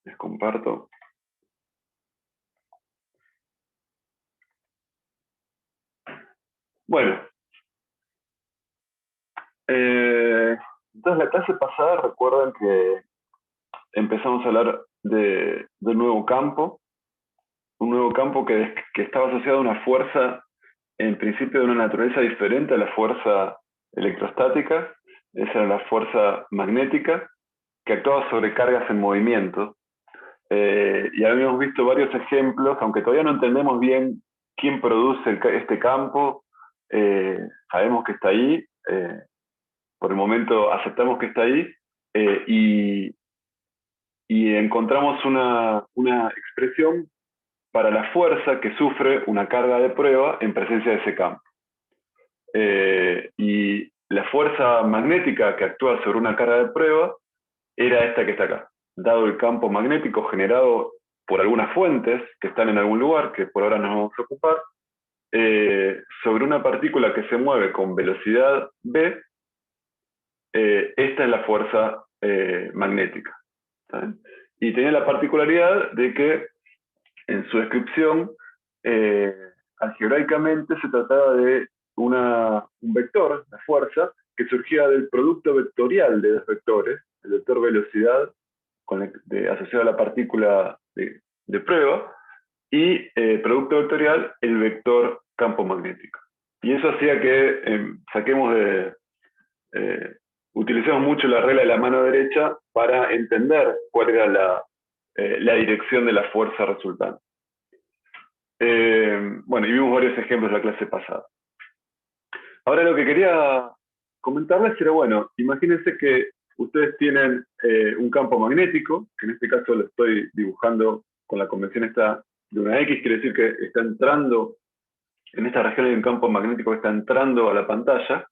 Les comparto. Bueno, entonces la clase pasada recuerdan que empezamos a hablar de un nuevo campo que estaba asociado a una fuerza, en principio de una naturaleza diferente a la fuerza electrostática. Esa era la fuerza magnética, que actuaba sobre cargas en movimiento. Y habíamos visto varios ejemplos, aunque todavía no entendemos bien quién produce este campo. Sabemos que está ahí, por el momento aceptamos que está ahí, eh, y, y encontramos una expresión para la fuerza que sufre una carga de prueba en presencia de ese campo. Y la fuerza magnética que actúa sobre una carga de prueba era esta que está acá. Dado el campo magnético generado por algunas fuentes que están en algún lugar, que por ahora nos vamos a ocupar, sobre una partícula que se mueve con velocidad v, esta es la fuerza magnética. ¿Saben? Y tenía la particularidad de que en su descripción, eh, algebraicamente se trataba de un vector, la fuerza, que surgía del producto vectorial de dos vectores, el vector velocidad asociado a la partícula de prueba, y producto vectorial, el vector campo magnético. Y eso hacía que eh, utilicemos mucho la regla de la mano derecha para entender cuál era la dirección de la fuerza resultante. Bueno, y vimos varios ejemplos de la clase pasada. Ahora lo que quería comentarles era, bueno, imagínense que ustedes tienen un campo magnético, que en este caso lo estoy dibujando con la convención esta de una X, quiere decir que está entrando, en esta región hay un campo magnético que está entrando a la pantalla,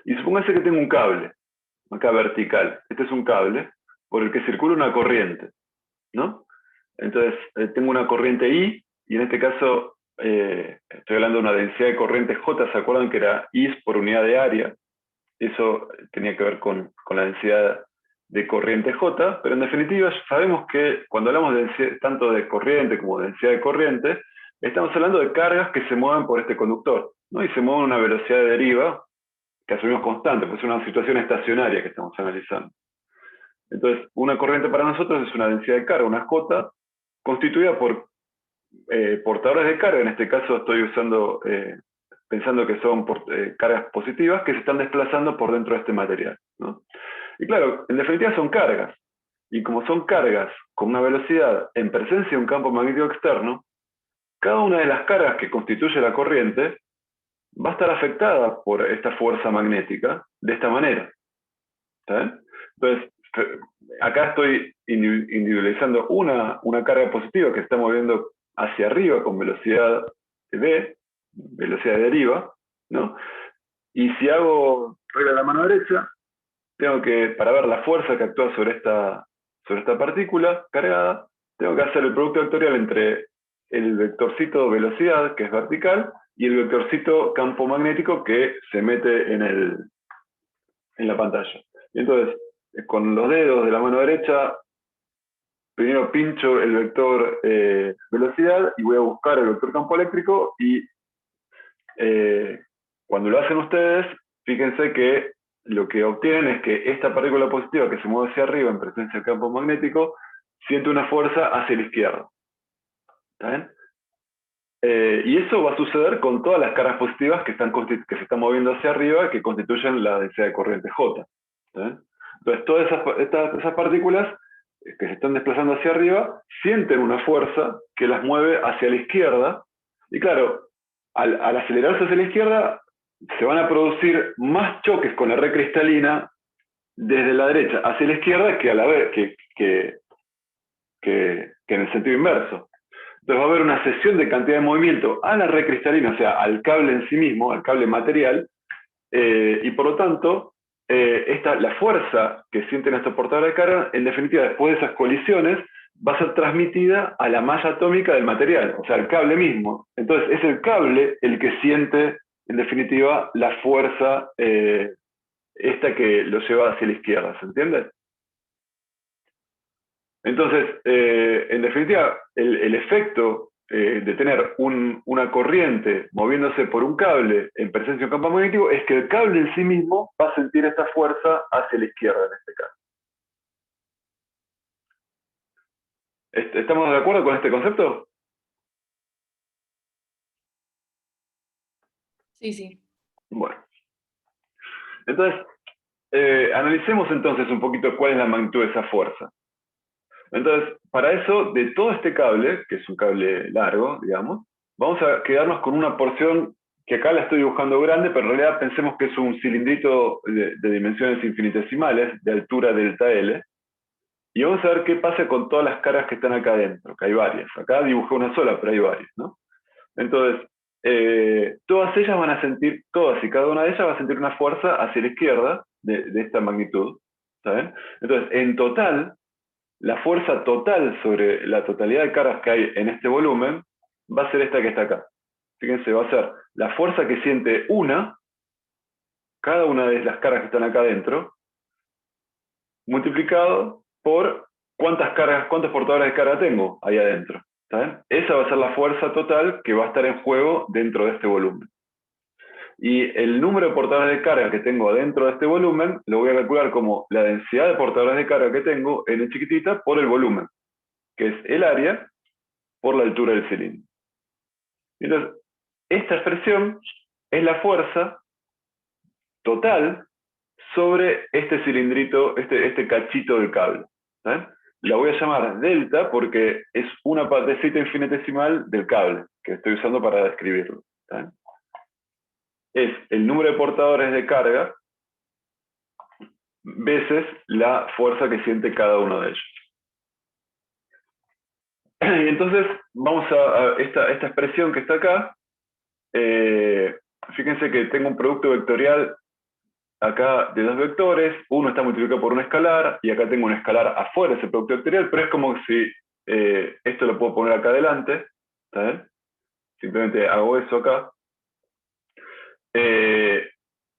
y supónganse que tengo un cable, acá vertical. Este es un cable por el que circula una corriente, ¿no? Entonces, tengo una corriente I, y en este caso estoy hablando de una densidad de corriente J. ¿Se acuerdan que era I por unidad de área? Eso tenía que ver con la densidad de corriente J, pero en definitiva sabemos que cuando hablamos tanto de corriente como de densidad de corriente, estamos hablando de cargas que se mueven por este conductor, ¿no? Y se mueven a una velocidad de deriva que asumimos constante, pues es una situación estacionaria que estamos analizando. Entonces, una corriente para nosotros es una densidad de carga, una J, constituida por portadores de carga. En este caso estoy pensando que son cargas positivas que se están desplazando por dentro de este material, ¿no? Y claro, en definitiva son cargas. Y como son cargas con una velocidad en presencia de un campo magnético externo, cada una de las cargas que constituye la corriente va a estar afectada por esta fuerza magnética de esta manera. ¿Sabes? Entonces, acá estoy individualizando una carga positiva que se está moviendo hacia arriba con velocidad v, velocidad de deriva, ¿no? Y si hago regla de la mano derecha, tengo que, para ver la fuerza que actúa sobre esta partícula cargada, tengo que hacer el producto vectorial entre el vectorcito velocidad, que es vertical, y el vectorcito campo magnético que se mete en la pantalla. Y entonces, con los dedos de la mano derecha, primero pincho el vector velocidad y voy a buscar el vector campo eléctrico, y cuando lo hacen ustedes, fíjense que lo que obtienen es que esta partícula positiva que se mueve hacia arriba en presencia del campo magnético siente una fuerza hacia la izquierda. ¿Está bien? Y eso va a suceder con todas las cargas positivas que se están moviendo hacia arriba, que constituyen la densidad de corriente J. ¿Está bien? Entonces, todas esas partículas que se están desplazando hacia arriba sienten una fuerza que las mueve hacia la izquierda. Y claro, al acelerarse hacia la izquierda, se van a producir más choques con la red cristalina desde la derecha hacia la izquierda que a la vez que en el sentido inverso. Entonces va a haber una cesión de cantidad de movimiento a la red cristalina, o sea, al cable en sí mismo, al cable material, y por lo tanto, la fuerza que sienten estos portadores de carga, en definitiva, después de esas colisiones, va a ser transmitida a la malla atómica del material, o sea, al cable mismo. Entonces, es el cable el que siente, en definitiva, la fuerza esta que lo lleva hacia la izquierda, ¿se entiende? Entonces, en definitiva, el efecto de tener una corriente moviéndose por un cable en presencia de un campo magnético es que el cable en sí mismo va a sentir esta fuerza hacia la izquierda en este caso. ¿Estamos de acuerdo con este concepto? Sí, sí. Bueno, entonces, analicemos entonces un poquito cuál es la magnitud de esa fuerza. Entonces, para eso, de todo este cable, que es un cable largo, digamos, vamos a quedarnos con una porción que acá la estoy dibujando grande, pero en realidad pensemos que es un cilindrito de dimensiones infinitesimales, de altura delta L, y vamos a ver qué pasa con todas las caras que están acá adentro, que hay varias. Acá dibujé una sola, pero hay varias, ¿no? Entonces, todas ellas van a sentir, todas y cada una de ellas va a sentir una fuerza hacia la izquierda de esta magnitud, ¿saben? Entonces, en total, la fuerza total sobre la totalidad de cargas que hay en este volumen va a ser esta que está acá. Fíjense, va a ser la fuerza que siente cada una de las cargas que están acá adentro, multiplicado por cuántos portadores de carga tengo ahí adentro. ¿Saben? Esa va a ser la fuerza total que va a estar en juego dentro de este volumen. Y el número de portadores de carga que tengo dentro de este volumen lo voy a calcular como la densidad de portadores de carga que tengo en chiquitita por el volumen, que es el área por la altura del cilindro. Entonces, esta expresión es la fuerza total sobre este cilindrito, este cachito del cable. ¿Saben? La voy a llamar delta porque es una partecita infinitesimal del cable que estoy usando para describirlo. ¿Saben? Es el número de portadores de carga veces la fuerza que siente cada uno de ellos. Y entonces, vamos a esta expresión que está acá. Fíjense que tengo un producto vectorial acá de dos vectores, uno está multiplicado por un escalar, y acá tengo un escalar afuera de ese producto vectorial, pero es como si esto lo puedo poner acá adelante, ¿sabes? Simplemente hago eso acá.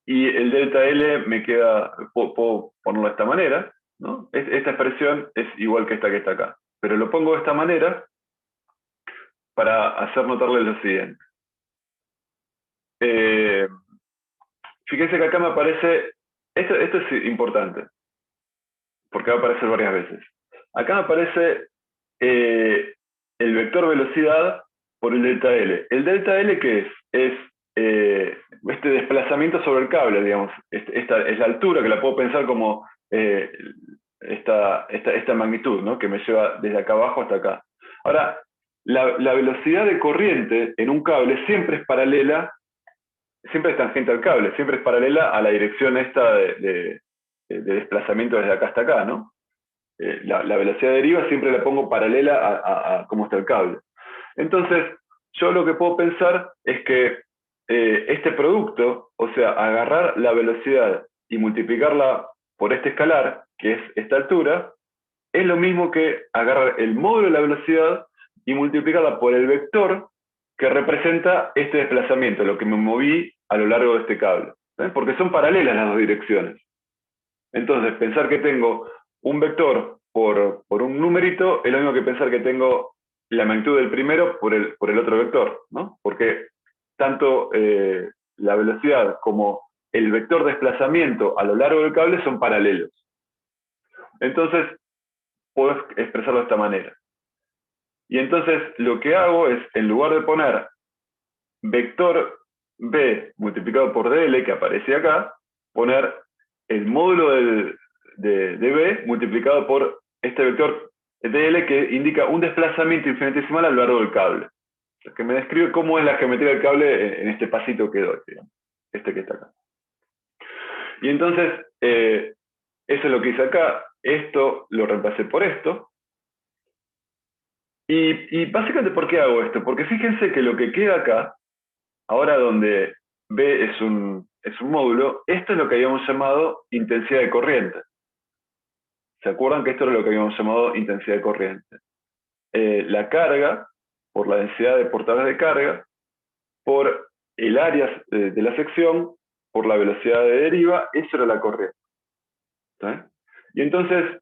Y el delta L me queda, puedo ponerlo de esta manera, ¿no? Esta expresión es igual que esta acá, pero lo pongo de esta manera para hacer notarles lo siguiente. Eh, Fíjense que acá me aparece, esto es importante, porque va a aparecer varias veces. Acá me aparece el vector velocidad por el delta L. ¿El delta L qué es? Es este desplazamiento sobre el cable, digamos. Esta es la altura, que la puedo pensar como esta magnitud, ¿no? Que me lleva desde acá abajo hasta acá. Ahora, la velocidad de corriente en un cable siempre es paralela, siempre es tangente al cable, siempre es paralela a la dirección esta de desplazamiento desde acá hasta acá, ¿no? La velocidad de deriva siempre la pongo paralela a cómo está el cable. Entonces, yo lo que puedo pensar es que este producto, o sea, agarrar la velocidad y multiplicarla por este escalar, que es esta altura, es lo mismo que agarrar el módulo de la velocidad y multiplicarla por el vector que representa este desplazamiento, lo que me moví a lo largo de este cable. ¿Ven? Porque son paralelas las dos direcciones. Entonces, pensar que tengo un vector por un numerito es lo mismo que pensar que tengo la magnitud del primero por el otro vector, ¿no? Porque tanto la velocidad como el vector de desplazamiento a lo largo del cable son paralelos. Entonces, puedo expresarlo de esta manera. Y entonces lo que hago es, en lugar de poner vector B multiplicado por DL, que aparece acá, poner el módulo de B multiplicado por este vector DL que indica un desplazamiento infinitesimal a lo largo del cable. O sea, que me describe cómo es la geometría del cable en este pasito que doy, digamos, este que está acá. Y entonces, eso es lo que hice acá. Esto lo reemplacé por esto. Y básicamente, ¿por qué hago esto? Porque fíjense que lo que queda acá, ahora donde B es un módulo, esto es lo que habíamos llamado intensidad de corriente. ¿Se acuerdan que esto era lo que habíamos llamado intensidad de corriente? La carga, por la densidad de portadores de carga, por el área de la sección, por la velocidad de deriva, eso era la corriente. ¿Sí? Y entonces,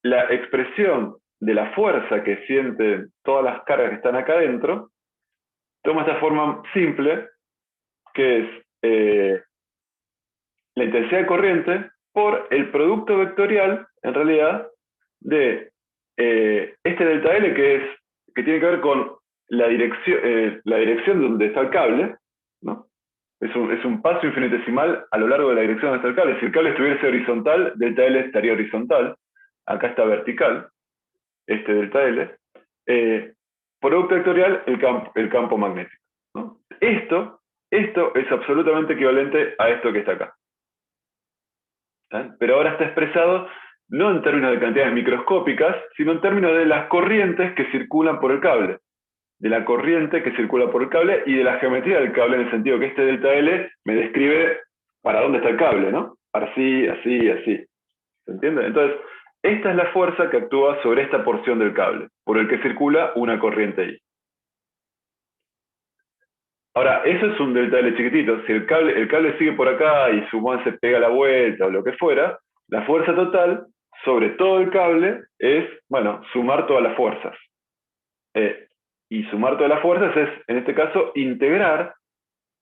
la expresión de la fuerza que sienten todas las cargas que están acá adentro toma esta forma simple, que es la intensidad de corriente por el producto vectorial, en realidad, de este delta L, que tiene que ver con la dirección donde está el cable, ¿no? Es un paso infinitesimal a lo largo de la dirección donde está el cable. Si el cable estuviese horizontal, delta L estaría horizontal. Acá está vertical, este delta L. Producto vectorial, el campo magnético, ¿no? Esto es absolutamente equivalente a esto que está acá. ¿Eh? Pero ahora está expresado no en términos de cantidades microscópicas, sino en términos de las corrientes que circulan por el cable. De la corriente que circula por el cable y de la geometría del cable, en el sentido que este delta L me describe para dónde está el cable, ¿no? Así, así, así. ¿Se entiende? Entonces, esta es la fuerza que actúa sobre esta porción del cable, por el que circula una corriente I. Ahora, eso es un delta L chiquitito. Si el cable sigue por acá y su mano se pega a la vuelta o lo que fuera, la fuerza total sobre todo el cable es, bueno, sumar todas las fuerzas. Y sumar todas las fuerzas es, en este caso, integrar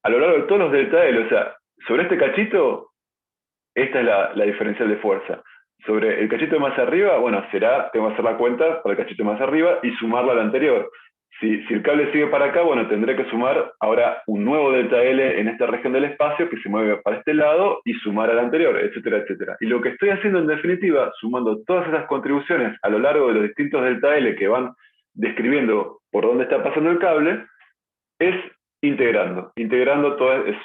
a lo largo de todos los delta L. O sea, sobre este cachito, esta es la diferencial de fuerza. Sobre el cachito de más arriba, bueno, tengo que hacer la cuenta para el cachito de más arriba y sumarla al anterior. Si el cable sigue para acá, bueno, tendré que sumar ahora un nuevo delta L en esta región del espacio que se mueve para este lado y sumar al anterior, etcétera, etcétera. Y lo que estoy haciendo en definitiva, sumando todas esas contribuciones a lo largo de los distintos delta L que van describiendo por dónde está pasando el cable, es integrando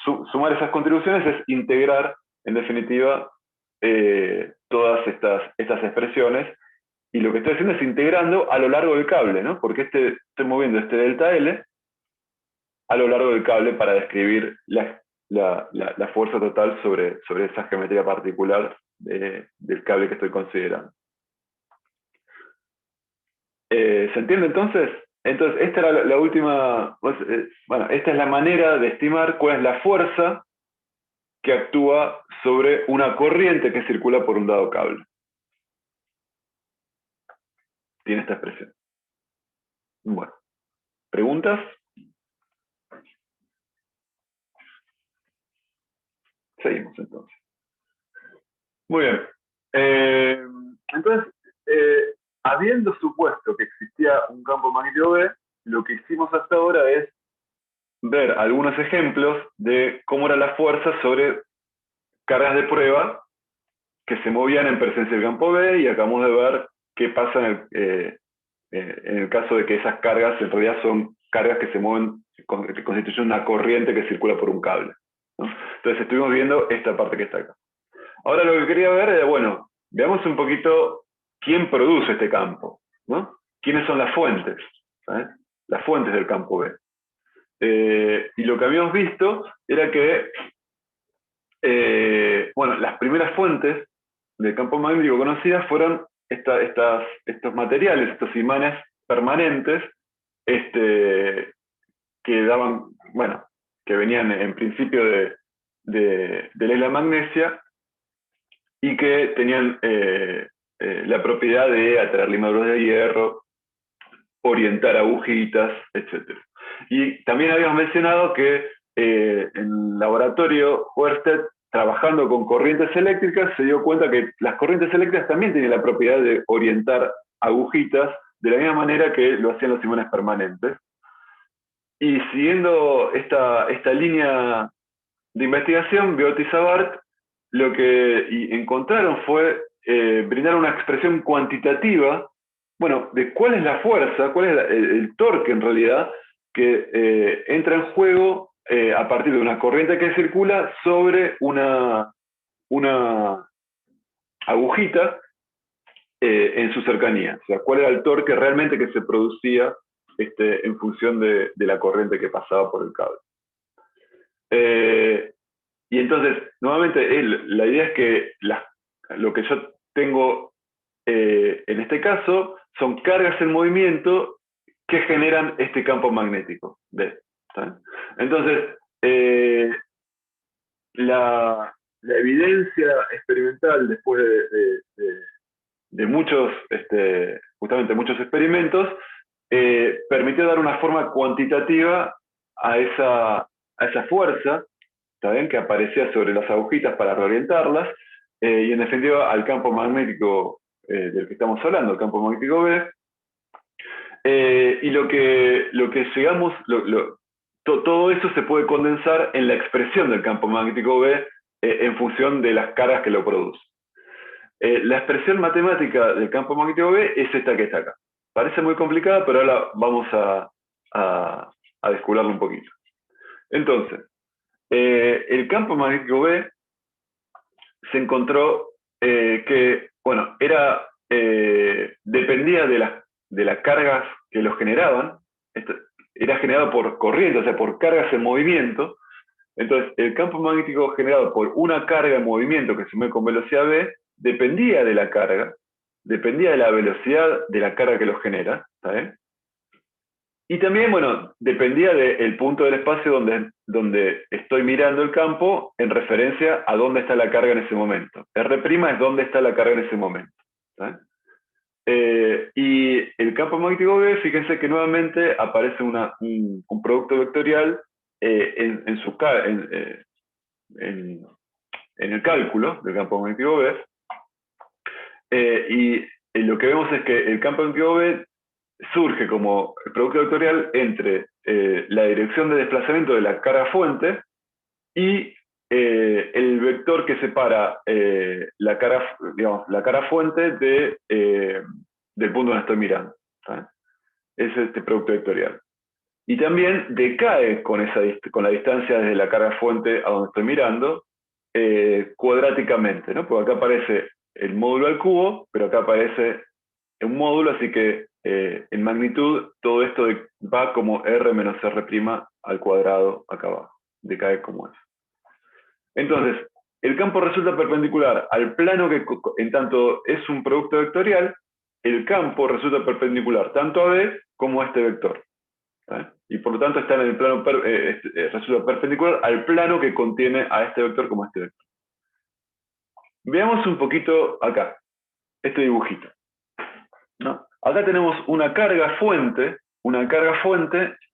sumar esas contribuciones es integrar, en definitiva, todas estas expresiones, y lo que estoy haciendo es integrando a lo largo del cable, ¿no? Porque estoy moviendo este delta L a lo largo del cable para describir la fuerza total sobre esa geometría particular del cable que estoy considerando. ¿Se entiende entonces? Entonces, esta era la última, bueno, esta es la manera de estimar cuál es la fuerza que actúa sobre una corriente que circula por un dado cable. Tiene esta expresión. Bueno, ¿preguntas? Seguimos entonces. Muy bien. Entonces, habiendo supuesto que existía un campo magnético B, lo que hicimos hasta ahora es ver algunos ejemplos de cómo era la fuerza sobre cargas de prueba que se movían en presencia del campo B, y acabamos de ver qué pasa en el caso de que esas cargas en realidad son cargas que se mueven, que constituyen una corriente que circula por un cable, ¿no? Entonces estuvimos viendo esta parte que está acá. Ahora lo que quería ver era, bueno, veamos un poquito quién produce este campo, ¿no? ¿Quiénes son las fuentes? ¿Sabes? Las fuentes del campo B. Y lo que habíamos visto era que, bueno, las primeras fuentes del campo magnético conocidas fueron estos materiales, estos imanes permanentes, que daban, bueno, que venían en principio de la isla magnesia, y que tenían la propiedad de atraer limaduras de hierro, orientar agujitas, etc. Y también habíamos mencionado que en el laboratorio Oersted, trabajando con corrientes eléctricas, se dio cuenta que las corrientes eléctricas también tienen la propiedad de orientar agujitas de la misma manera que lo hacían los imanes permanentes. Y siguiendo esta línea de investigación, Biot y Savart lo que encontraron fue brindar una expresión cuantitativa, bueno, de cuál es la fuerza, cuál es el torque en realidad, que entra en juego a partir de una corriente que circula sobre una agujita en su cercanía. O sea, cuál era el torque realmente que se producía en función de la corriente que pasaba por el cable. Y entonces, nuevamente, la idea es que lo que yo tengo en este caso son cargas en movimiento que generan este campo magnético. ¿Ves? Entonces, la evidencia experimental después de muchos, justamente muchos experimentos, permitió dar una forma cuantitativa a esa fuerza, ¿está bien?, que aparecía sobre las agujitas para reorientarlas, y en definitiva al campo magnético del que estamos hablando, el campo magnético B. Y lo que llegamos, todo eso se puede condensar en la expresión del campo magnético B en función de las cargas que lo producen. La expresión matemática del campo magnético B es esta que está acá. Parece muy complicada, pero ahora vamos a descubrirlo un poquito. Entonces, el campo magnético B se encontró que, bueno, dependía de las cargas que los generaban. Era generado por corriente, o sea, por cargas en movimiento. Entonces, el campo magnético generado por una carga en movimiento que se mueve con velocidad v dependía de la carga, dependía de la velocidad de la carga que lo genera, ¿está bien? Y también, bueno, dependía del punto del espacio donde estoy mirando el campo en referencia a dónde está la carga en ese momento. R' es dónde está la carga en ese momento. ¿Está? Y el campo magnético B, fíjense que nuevamente aparece un producto vectorial en el cálculo del campo magnético B. Y lo que vemos es que el campo magnético B surge como producto vectorial entre la dirección de desplazamiento de la carga fuente y el vector que separa la cara fuente del punto donde estoy mirando. ¿Sabes? Es este producto vectorial. Y también decae con la distancia desde la carga fuente a donde estoy mirando cuadráticamente, ¿no? Porque acá aparece el módulo al cubo, pero acá aparece un módulo, así que en magnitud todo esto va como r menos r' al cuadrado acá abajo, decae como es. Entonces, el campo resulta perpendicular al plano que, en tanto es un producto vectorial, el campo resulta perpendicular tanto a B como a este vector. ¿Sí? Y por lo tanto está en el plano resulta perpendicular al plano que contiene a este vector como a este vector. Veamos un poquito acá, este dibujito, ¿no? Acá tenemos una carga fuente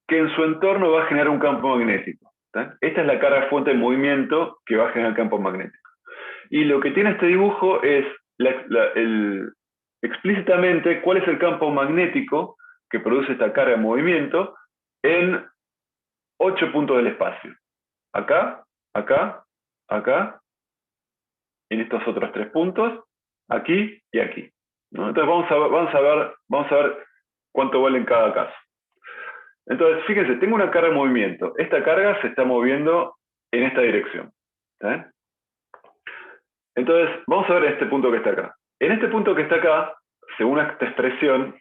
que en su entorno va a generar un campo magnético. ¿Sí? Esta es la carga fuente de movimiento que va a generar el campo magnético. Y lo que tiene este dibujo es explícitamente cuál es el campo magnético que produce esta carga de movimiento en 8 puntos del espacio. Acá, acá, acá, en estos otros 3 puntos, aquí y aquí. ¿No? Entonces vamos a ver cuánto vale en cada caso. Entonces, fíjense, tengo una carga de movimiento. Esta carga se está moviendo en esta dirección. ¿Sí? Entonces, vamos a ver este punto que está acá. En este punto que está acá, según esta expresión,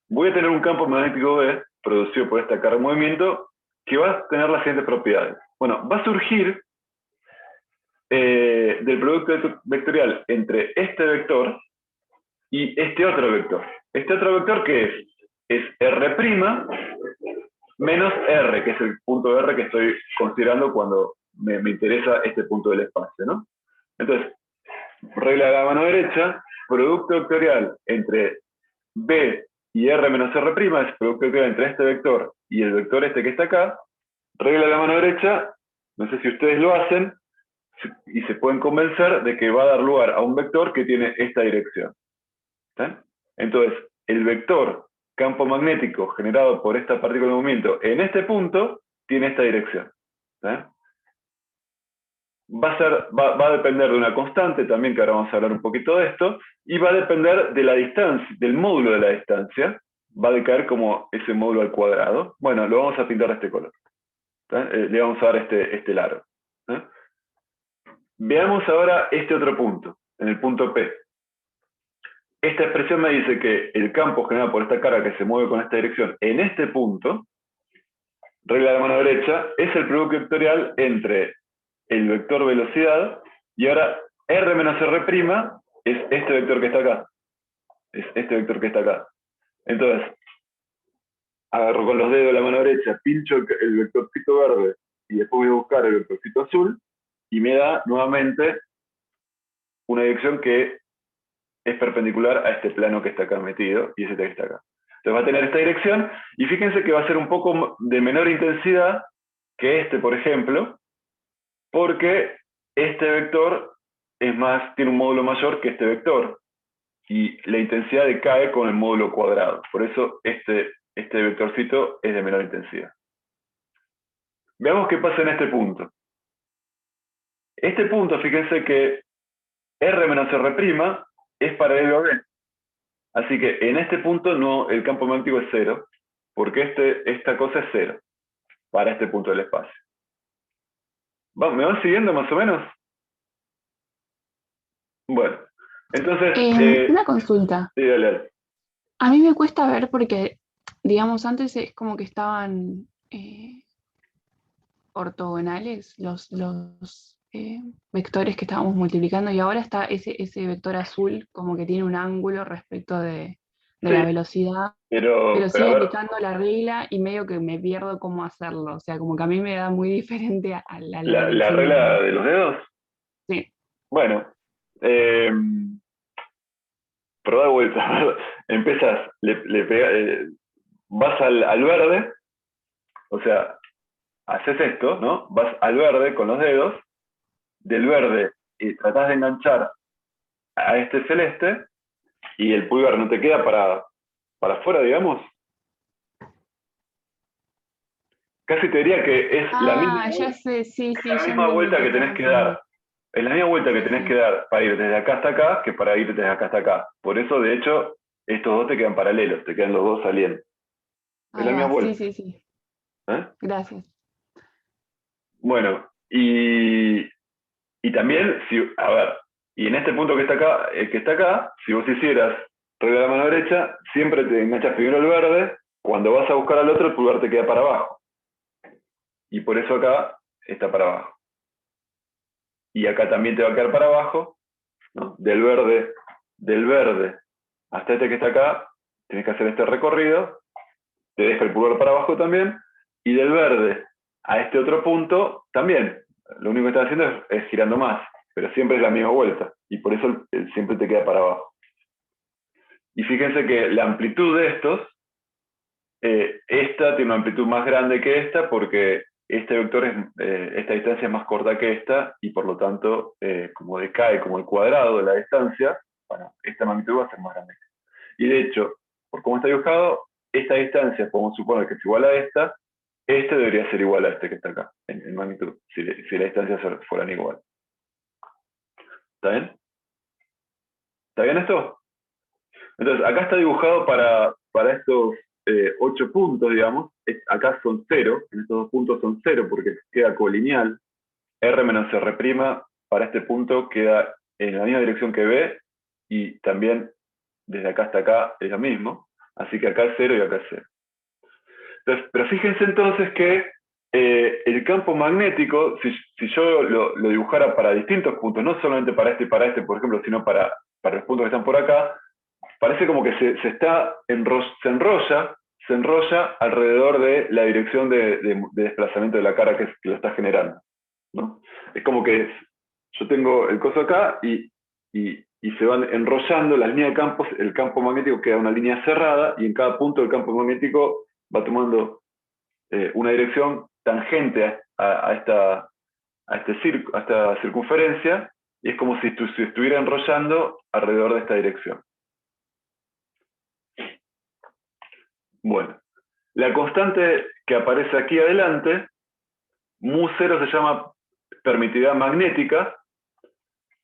voy a tener un campo magnético B producido por esta carga de movimiento que va a tener las siguientes propiedades. Bueno, va a surgir del producto vectorial entre este vector y este otro vector. Este otro vector, ¿qué es? Es R' menos R, que es el punto R que estoy considerando cuando me interesa este punto del espacio, ¿no? Entonces, regla de la mano derecha, producto vectorial entre B y R menos R', es producto vectorial entre este vector y el vector este que está acá. Regla de la mano derecha, no sé si ustedes lo hacen, y se pueden convencer de que va a dar lugar a un vector que tiene esta dirección. ¿Sí? Entonces, el vector campo magnético generado por esta partícula de movimiento en este punto tiene esta dirección. ¿Sí? Va a depender de una constante también, que ahora vamos a hablar un poquito de esto, y va a depender de la distancia, del módulo de la distancia, va a decaer como ese módulo al cuadrado. Bueno, lo vamos a pintar de este color. ¿Sí? Le vamos a dar este largo. ¿Sí? Veamos ahora este otro punto, en el punto P. Esta expresión me dice que el campo generado por esta carga que se mueve con esta dirección en este punto, regla de mano derecha, es el producto vectorial entre el vector velocidad y ahora R menos R' es este vector que está acá. Es este vector que está acá. Entonces, agarro con los dedos la mano derecha, pincho el vectorcito verde y después voy a buscar el vectorcito azul y me da nuevamente una dirección que es perpendicular a este plano que está acá metido y ese que está acá. Entonces va a tener esta dirección, y fíjense que va a ser un poco de menor intensidad que este, por ejemplo, porque este vector tiene un módulo mayor que este vector, y la intensidad decae con el módulo cuadrado. Por eso este vectorcito es de menor intensidad. Veamos qué pasa en este punto. Este punto, fíjense que R menos R' es paralelo a B. Así que en este punto el campo magnético es cero, porque esta cosa es cero para este punto del espacio. ¿Me van siguiendo más o menos? Bueno, entonces... Una consulta. sí, dale, dale. A mí me cuesta ver porque, digamos, antes es como que estaban ortogonales los vectores que estábamos multiplicando y ahora está ese vector azul como que tiene un ángulo respecto de Sí, la velocidad, pero pero sigue a ver, aplicando la regla y medio que me pierdo cómo hacerlo. O sea, como que a mí me da muy diferente a la la dirección de regla la... de los dedos, Sí. bueno, eh, probá de vuelta. Empezás, vas al verde, o sea, haces esto, ¿no? Vas al verde con los dedos, del verde tratás de enganchar a este celeste, y el pulgar no te queda para afuera, digamos. Casi te diría que es la misma, Ah, ya sé, sí, sí, ya misma entiendo vuelta qué que estás tenés que haciendo. dar. Es la misma vuelta que Sí, tenés que sí. dar para ir desde acá hasta acá que para ir desde acá hasta acá. Por eso, de hecho, estos dos te quedan paralelos, te quedan los dos saliendo. Es Ahí la misma va, sí, vuelta. sí, sí. ¿Eh? Gracias. Bueno, y también, a ver, y en este punto que está acá, si vos hicieras regla de la mano derecha, siempre te enganchas primero el verde, cuando vas a buscar al otro, el pulgar te queda para abajo. Y por eso acá está para abajo. Y acá también te va a quedar para abajo, ¿no? Del verde hasta este que está acá, tienes que hacer este recorrido, te deja el pulgar para abajo también, y del verde a este otro punto también. Lo único que estás haciendo es girando más, pero siempre es la misma vuelta, y por eso siempre te queda para abajo. Y fíjense que la amplitud de estos, esta tiene una amplitud más grande que esta, porque este vector esta distancia es más corta que esta, y por lo tanto, como decae como el cuadrado de la distancia, bueno, esta magnitud va a ser más grande. Y de hecho, por cómo está dibujado, esta distancia, podemos suponer que es igual a esta, este debería ser igual a este que está acá, en magnitud, si la distancia fueran igual. ¿Está bien? ¿Está bien esto? Entonces, acá está dibujado para estos 8 puntos, digamos. Acá son 0, en estos dos puntos son 0 porque queda colineal. R menos R' para este punto queda en la misma dirección que B, y también desde acá hasta acá es lo mismo. Así que acá es 0 y acá es 0. Entonces, pero fíjense entonces que el campo magnético, si yo lo dibujara para distintos puntos, no solamente para este y para este, por ejemplo, sino para los puntos que están por acá, parece como que se enrolla alrededor de la dirección de desplazamiento de la cara que lo está generando, ¿no? Es como que yo tengo el coso acá y se van enrollando las líneas de campos, el campo magnético queda una línea cerrada, y en cada punto del campo magnético va tomando una dirección tangente a esta circunferencia, y es como si se estuviera enrollando alrededor de esta dirección. Bueno, la constante que aparece aquí adelante, mu0, se llama permitividad magnética,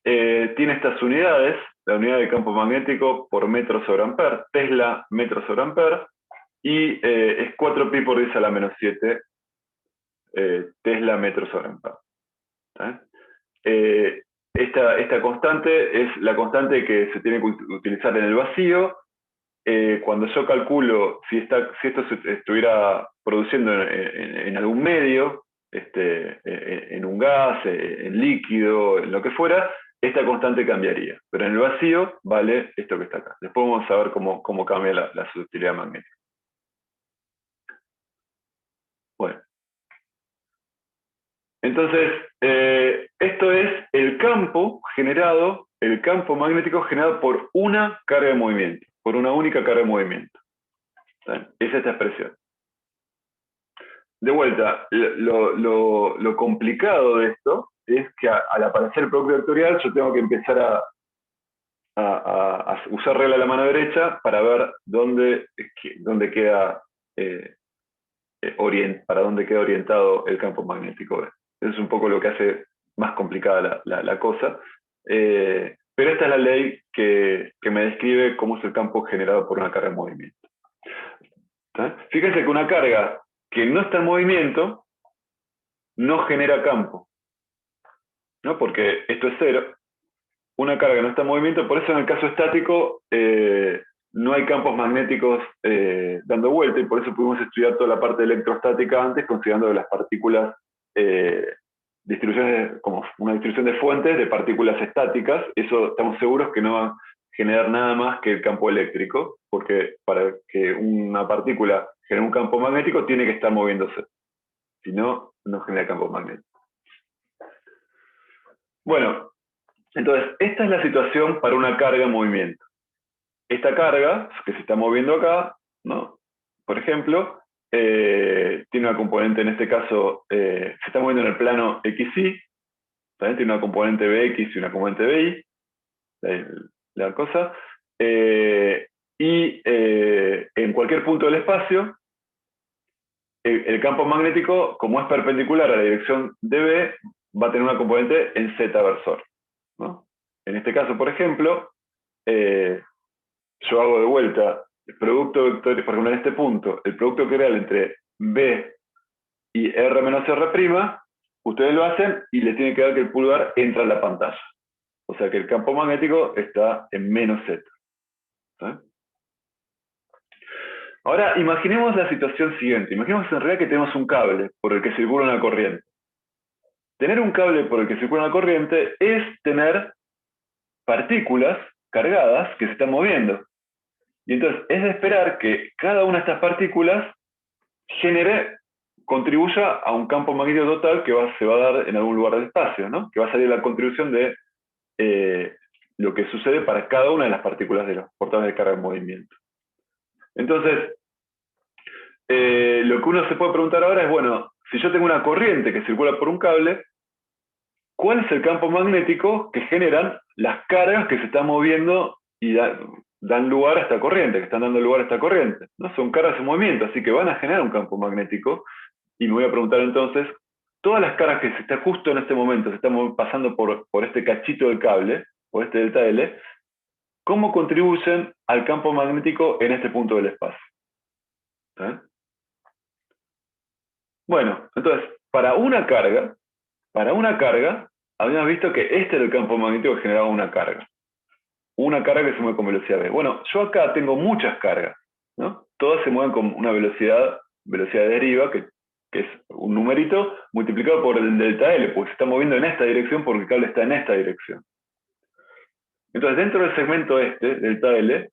tiene estas unidades: la unidad de campo magnético por metro sobre amper, Tesla metro sobre amper, y es 4pi por 10 a la menos 7 Tesla metro sobre amper. Esta constante es la constante que se tiene que utilizar en el vacío. Cuando yo calculo si esto se estuviera produciendo en algún medio, en un gas, en líquido, en lo que fuera, esta constante cambiaría. Pero en el vacío vale esto que está acá. Después vamos a ver cómo cambia la susceptibilidad magnética. Bueno, entonces, esto es el campo generado el campo magnético generado por una carga de movimiento, por una única carga de movimiento. Es esta expresión. De vuelta, lo complicado de esto es que al aparecer el producto vectorial yo tengo que empezar a usar regla de la mano derecha para ver dónde queda, para dónde queda orientado el campo magnético. Eso es un poco lo que hace más complicada la cosa. Pero esta es la ley que me describe cómo es el campo generado por una carga en movimiento. Fíjense que una carga que no está en movimiento no genera campo, ¿no? Porque esto es cero. Una carga que no está en movimiento, por eso en el caso estático no hay campos magnéticos dando vuelta, y por eso pudimos estudiar toda la parte electrostática antes, considerando que las partículas, distribuciones, como una distribución de fuentes de partículas estáticas, eso estamos seguros que no va a generar nada más que el campo eléctrico, porque para que una partícula genere un campo magnético tiene que estar moviéndose, si no, no genera campo magnético. Bueno, entonces, esta es la situación para una carga en movimiento. Esta carga, que se está moviendo acá, ¿no? Por ejemplo, tiene una componente, en este caso, se está moviendo en el plano XY, también tiene una componente BX y una componente BY, la cosa, y en cualquier punto del espacio, el campo magnético, como es perpendicular a la dirección de B, va a tener una componente en Z versor, ¿no? En este caso, por ejemplo, yo hago de vuelta el producto vectorial, por ejemplo, en este punto, el producto vectorial entre B y R menos R', ustedes lo hacen y le tienen que dar que el pulgar entra a la pantalla. O sea que el campo magnético está en menos Z. ¿Sí? Ahora, imaginemos la situación siguiente. Imaginemos en realidad que tenemos un cable por el que circula una corriente. Tener un cable por el que circula una corriente es tener partículas cargadas que se están moviendo. Y entonces es de esperar que cada una de estas partículas contribuya a un campo magnético total que se va a dar en algún lugar del espacio, ¿no? Que va a salir la contribución de lo que sucede para cada una de las partículas de los portadores de carga en movimiento. Entonces, lo que uno se puede preguntar ahora es, bueno, si yo tengo una corriente que circula por un cable, ¿cuál es el campo magnético que generan las cargas que se están moviendo y dan lugar a esta corriente, que están dando lugar a esta corriente? ¿No? Son cargas en movimiento, así que van a generar un campo magnético. Y me voy a preguntar entonces, todas las cargas que se están justo en este momento, se están pasando por este cachito del cable, por este delta L, ¿cómo contribuyen al campo magnético en este punto del espacio? ¿Eh? Bueno, entonces, para una carga, habíamos visto que este era el campo magnético que generaba una carga. Una carga que se mueve con velocidad v. Bueno, yo acá tengo muchas cargas, ¿no? Todas se mueven con una velocidad de deriva, que es un numerito multiplicado por el delta L, porque se está moviendo en esta dirección porque el cable está en esta dirección. Entonces, dentro del segmento delta L,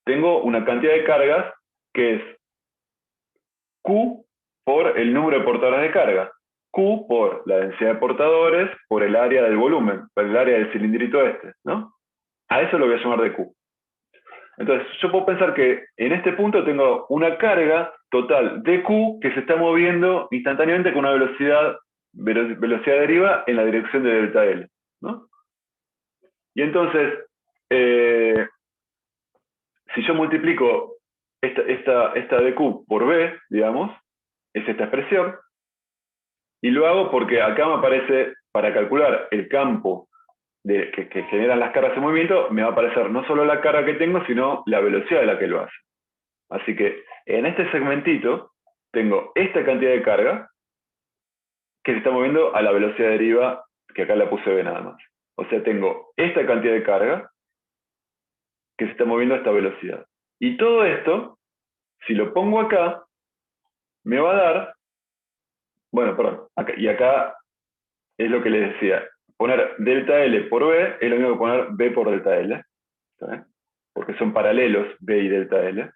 tengo una cantidad de cargas que es Q por el número de portadores de carga, Q por la densidad de portadores, por el área del volumen, por el área del cilindrito ¿no? A eso lo voy a llamar de Q. Entonces, yo puedo pensar que en este punto tengo una carga total de Q que se está moviendo instantáneamente con una velocidad deriva en la dirección de delta L, ¿no? Y entonces, si yo multiplico esta de Q por B, digamos, es esta expresión, y lo hago porque acá me aparece, para calcular el campo que generan las cargas en movimiento, me va a aparecer no solo la carga que tengo, sino la velocidad de la que lo hace. Así que en este segmentito tengo esta cantidad de carga que se está moviendo a la velocidad deriva, que acá la puse B nada más. O sea, tengo esta cantidad de carga que se está moviendo a esta velocidad. Y todo esto, si lo pongo acá, me va a dar, bueno, perdón, y acá es lo que les decía, poner delta L por B es lo mismo que poner B por delta L, ¿sabes? Porque son paralelos B y delta L.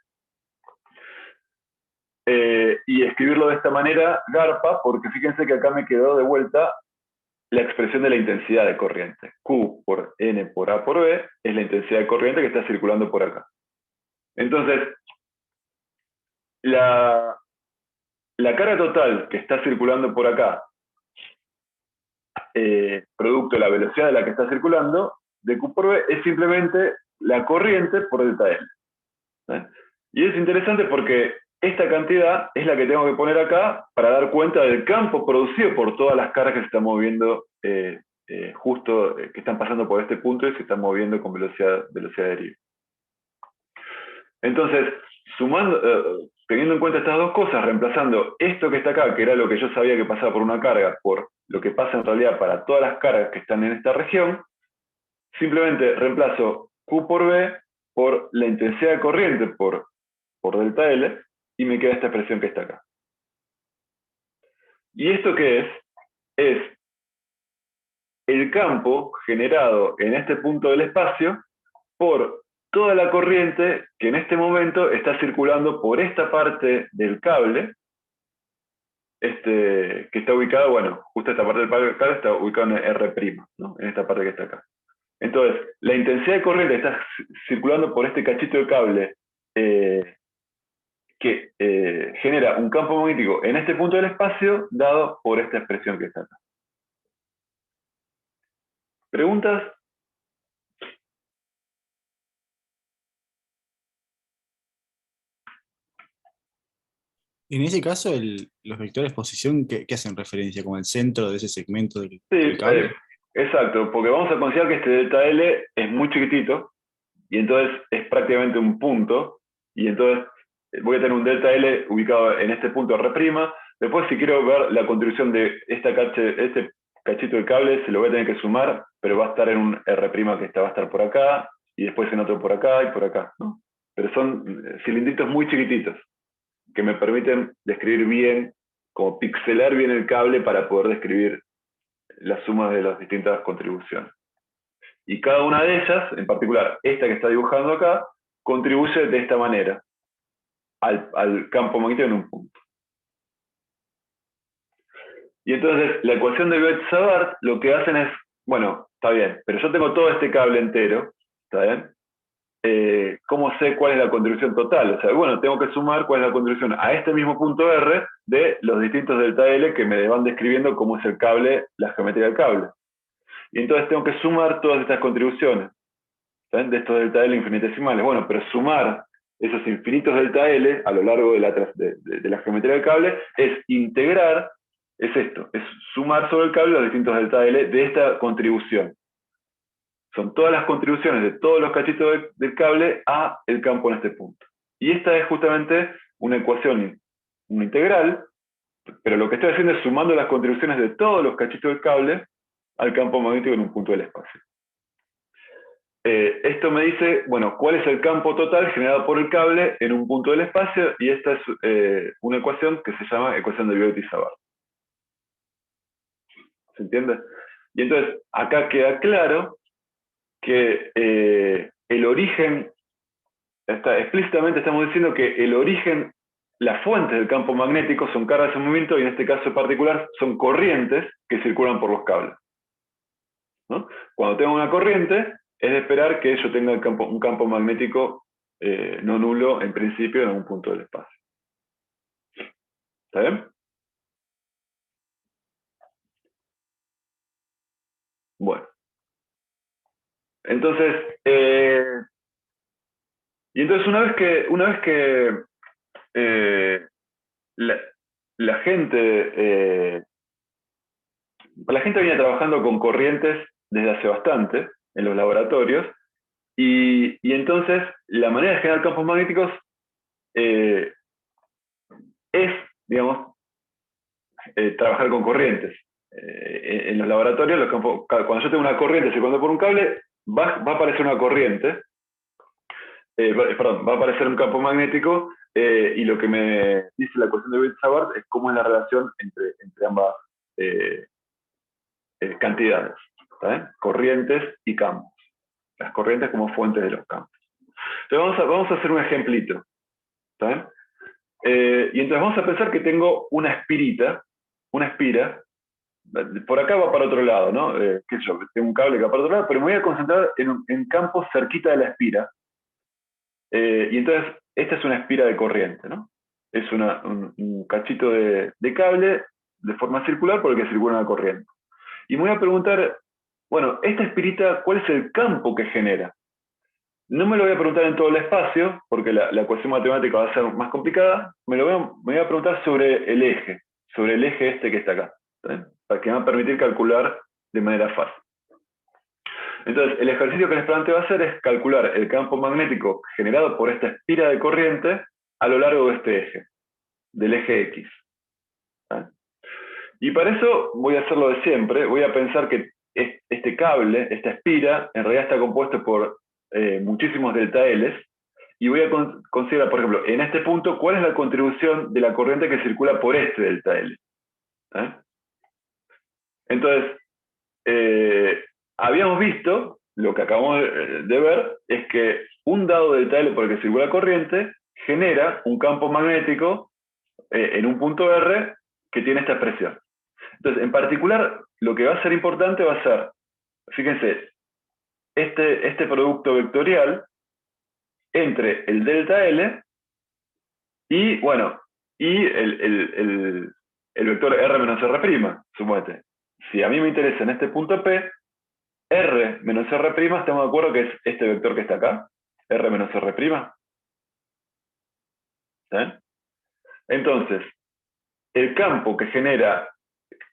Y escribirlo de esta manera garpa, porque fíjense que acá me quedó de vuelta la expresión de la intensidad de corriente. Q por N por A por B es la intensidad de corriente que está circulando por acá. Entonces, la carga total que está circulando por acá, producto de la velocidad de la que está circulando, de Q por B, es simplemente la corriente por delta L. Y es interesante porque esta cantidad es la que tengo que poner acá para dar cuenta del campo producido por todas las cargas que se están moviendo justo, que están pasando por este punto y se están moviendo con velocidad deriva. Entonces, teniendo en cuenta estas dos cosas, reemplazando esto que está acá, que era lo que yo sabía que pasaba por una carga, por lo que pasa en realidad para todas las cargas que están en esta región, simplemente reemplazo Q por B por la intensidad de corriente por delta L, y me queda esta expresión que está acá. ¿Y esto qué es? Es el campo generado en este punto del espacio por toda la corriente que en este momento está circulando por esta parte del cable, que está ubicado, bueno, justo esta parte del cable está ubicado en R', ¿no? En esta parte que está acá. Entonces, la intensidad de corriente está circulando por este cachito de cable que genera un campo magnético en este punto del espacio dado por esta expresión que está acá. ¿Preguntas? En ese caso, los vectores de posición, ¿qué hacen referencia? ¿Como el centro de ese segmento del Sí, cable? exacto, porque vamos a considerar que este delta L es muy chiquitito, y entonces es prácticamente un punto, y entonces voy a tener un delta L ubicado en este punto R'. Después, si quiero ver la contribución de este cachito del cable, se lo voy a tener que sumar, pero va a estar en un R' que va a estar por acá, y después en otro por acá y por acá, ¿no? Pero son cilindritos muy chiquititos, que me permiten describir bien, como pixelar bien el cable para poder describir las sumas de las distintas contribuciones. Y cada una de ellas, en particular esta que está dibujando acá, contribuye de esta manera al campo magnético en un punto. Y entonces la ecuación de Biot-Savart lo que hacen es, bueno, está bien, pero yo tengo todo este cable entero, ¿está bien? ¿Cómo sé cuál es la contribución total? O sea, bueno, tengo que sumar cuál es la contribución a este mismo punto R de los distintos delta L que me van describiendo cómo es el cable, la geometría del cable. Y entonces tengo que sumar todas estas contribuciones, ¿saben? De estos delta L infinitesimales. Bueno, pero sumar esos infinitos delta L a lo largo de la geometría del cable es integrar, es esto, es sumar sobre el cable los distintos delta L de esta contribución. Son todas las contribuciones de todos los cachitos del cable a el campo en este punto. Y esta es justamente una ecuación, una integral, pero lo que estoy haciendo es sumando las contribuciones de todos los cachitos del cable al campo magnético en un punto del espacio. Esto me dice, bueno, cuál es el campo total generado por el cable en un punto del espacio, y esta es una ecuación que se llama ecuación de Biot-Savart. ¿Se entiende? Y entonces, acá queda claro que el origen, explícitamente estamos diciendo que el origen, las fuentes del campo magnético son cargas en movimiento, y en este caso en particular son corrientes que circulan por los cables, ¿no? Cuando tengo una corriente, es de esperar que yo tenga un campo magnético no nulo en principio en algún punto del espacio. ¿Está bien? Bueno. Entonces, y entonces una vez que la gente viene trabajando con corrientes desde hace bastante en los laboratorios, y entonces la manera de generar campos magnéticos es, digamos, trabajar con corrientes. En los laboratorios, cuando yo tengo una corriente circulando por un cable, va a aparecer una corriente, perdón, va a aparecer un campo magnético, y lo que me dice la ecuación de Biot-Savart es cómo es la relación entre ambas cantidades, ¿sabes? Corrientes y campos. Las corrientes como fuentes de los campos. Entonces vamos a hacer un ejemplito, ¿sabes? Y entonces vamos a pensar que tengo una espira por acá va para otro lado, ¿no? Qué sé yo, tengo un cable que va para otro lado, pero me voy a concentrar en campos cerquita de la espira. Y entonces, esta es una espira de corriente, ¿no? Es un cachito de cable de forma circular por el que circula una corriente. Y me voy a preguntar, bueno, esta espirita, ¿cuál es el campo que genera? No me lo voy a preguntar en todo el espacio, porque la ecuación matemática va a ser más complicada. Me voy a preguntar sobre el eje este que está acá, ¿sí? Para que me va a permitir calcular de manera fácil. Entonces, el ejercicio que les planteo hacer es calcular el campo magnético generado por esta espira de corriente a lo largo de este eje, del eje X. ¿Sí? Y para eso voy a hacer lo de siempre, voy a pensar que este cable, esta espira, en realidad está compuesto por muchísimos delta L's, y voy a considerar, por ejemplo, en este punto, cuál es la contribución de la corriente que circula por este delta L. ¿Eh? Entonces, habíamos visto, lo que acabamos de ver, es que un dado delta L por el que circula corriente genera un campo magnético en un punto R que tiene esta expresión. Entonces, en particular, lo que va a ser importante va a ser, fíjense, este producto vectorial entre el delta L y, bueno, y el vector R menos R', suponete. Si a mí me interesa en este punto P, R menos R', estamos de acuerdo que es este vector que está acá, R menos R'. ¿Sí? Entonces, el campo que genera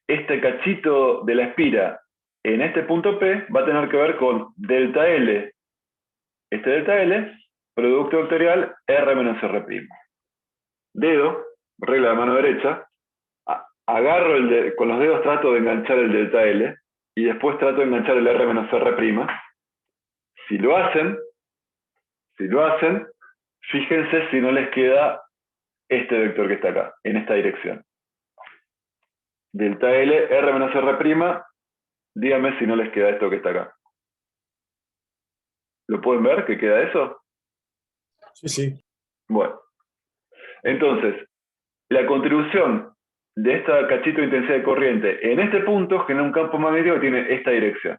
este cachito de la espira en este punto P va a tener que ver con delta L, este delta L, producto vectorial R menos R'. Dedo, regla de mano derecha, agarro con los dedos trato de enganchar el delta L y después trato de enganchar el R menos R'. Si lo hacen, fíjense si no les queda este vector que está acá, en esta dirección. Delta L, R menos R', díganme si no les queda esto que está acá. ¿Lo pueden ver que queda eso? Sí, sí. Bueno, entonces, la contribución de esta cachito de intensidad de corriente en este punto genera un campo magnético que tiene esta dirección.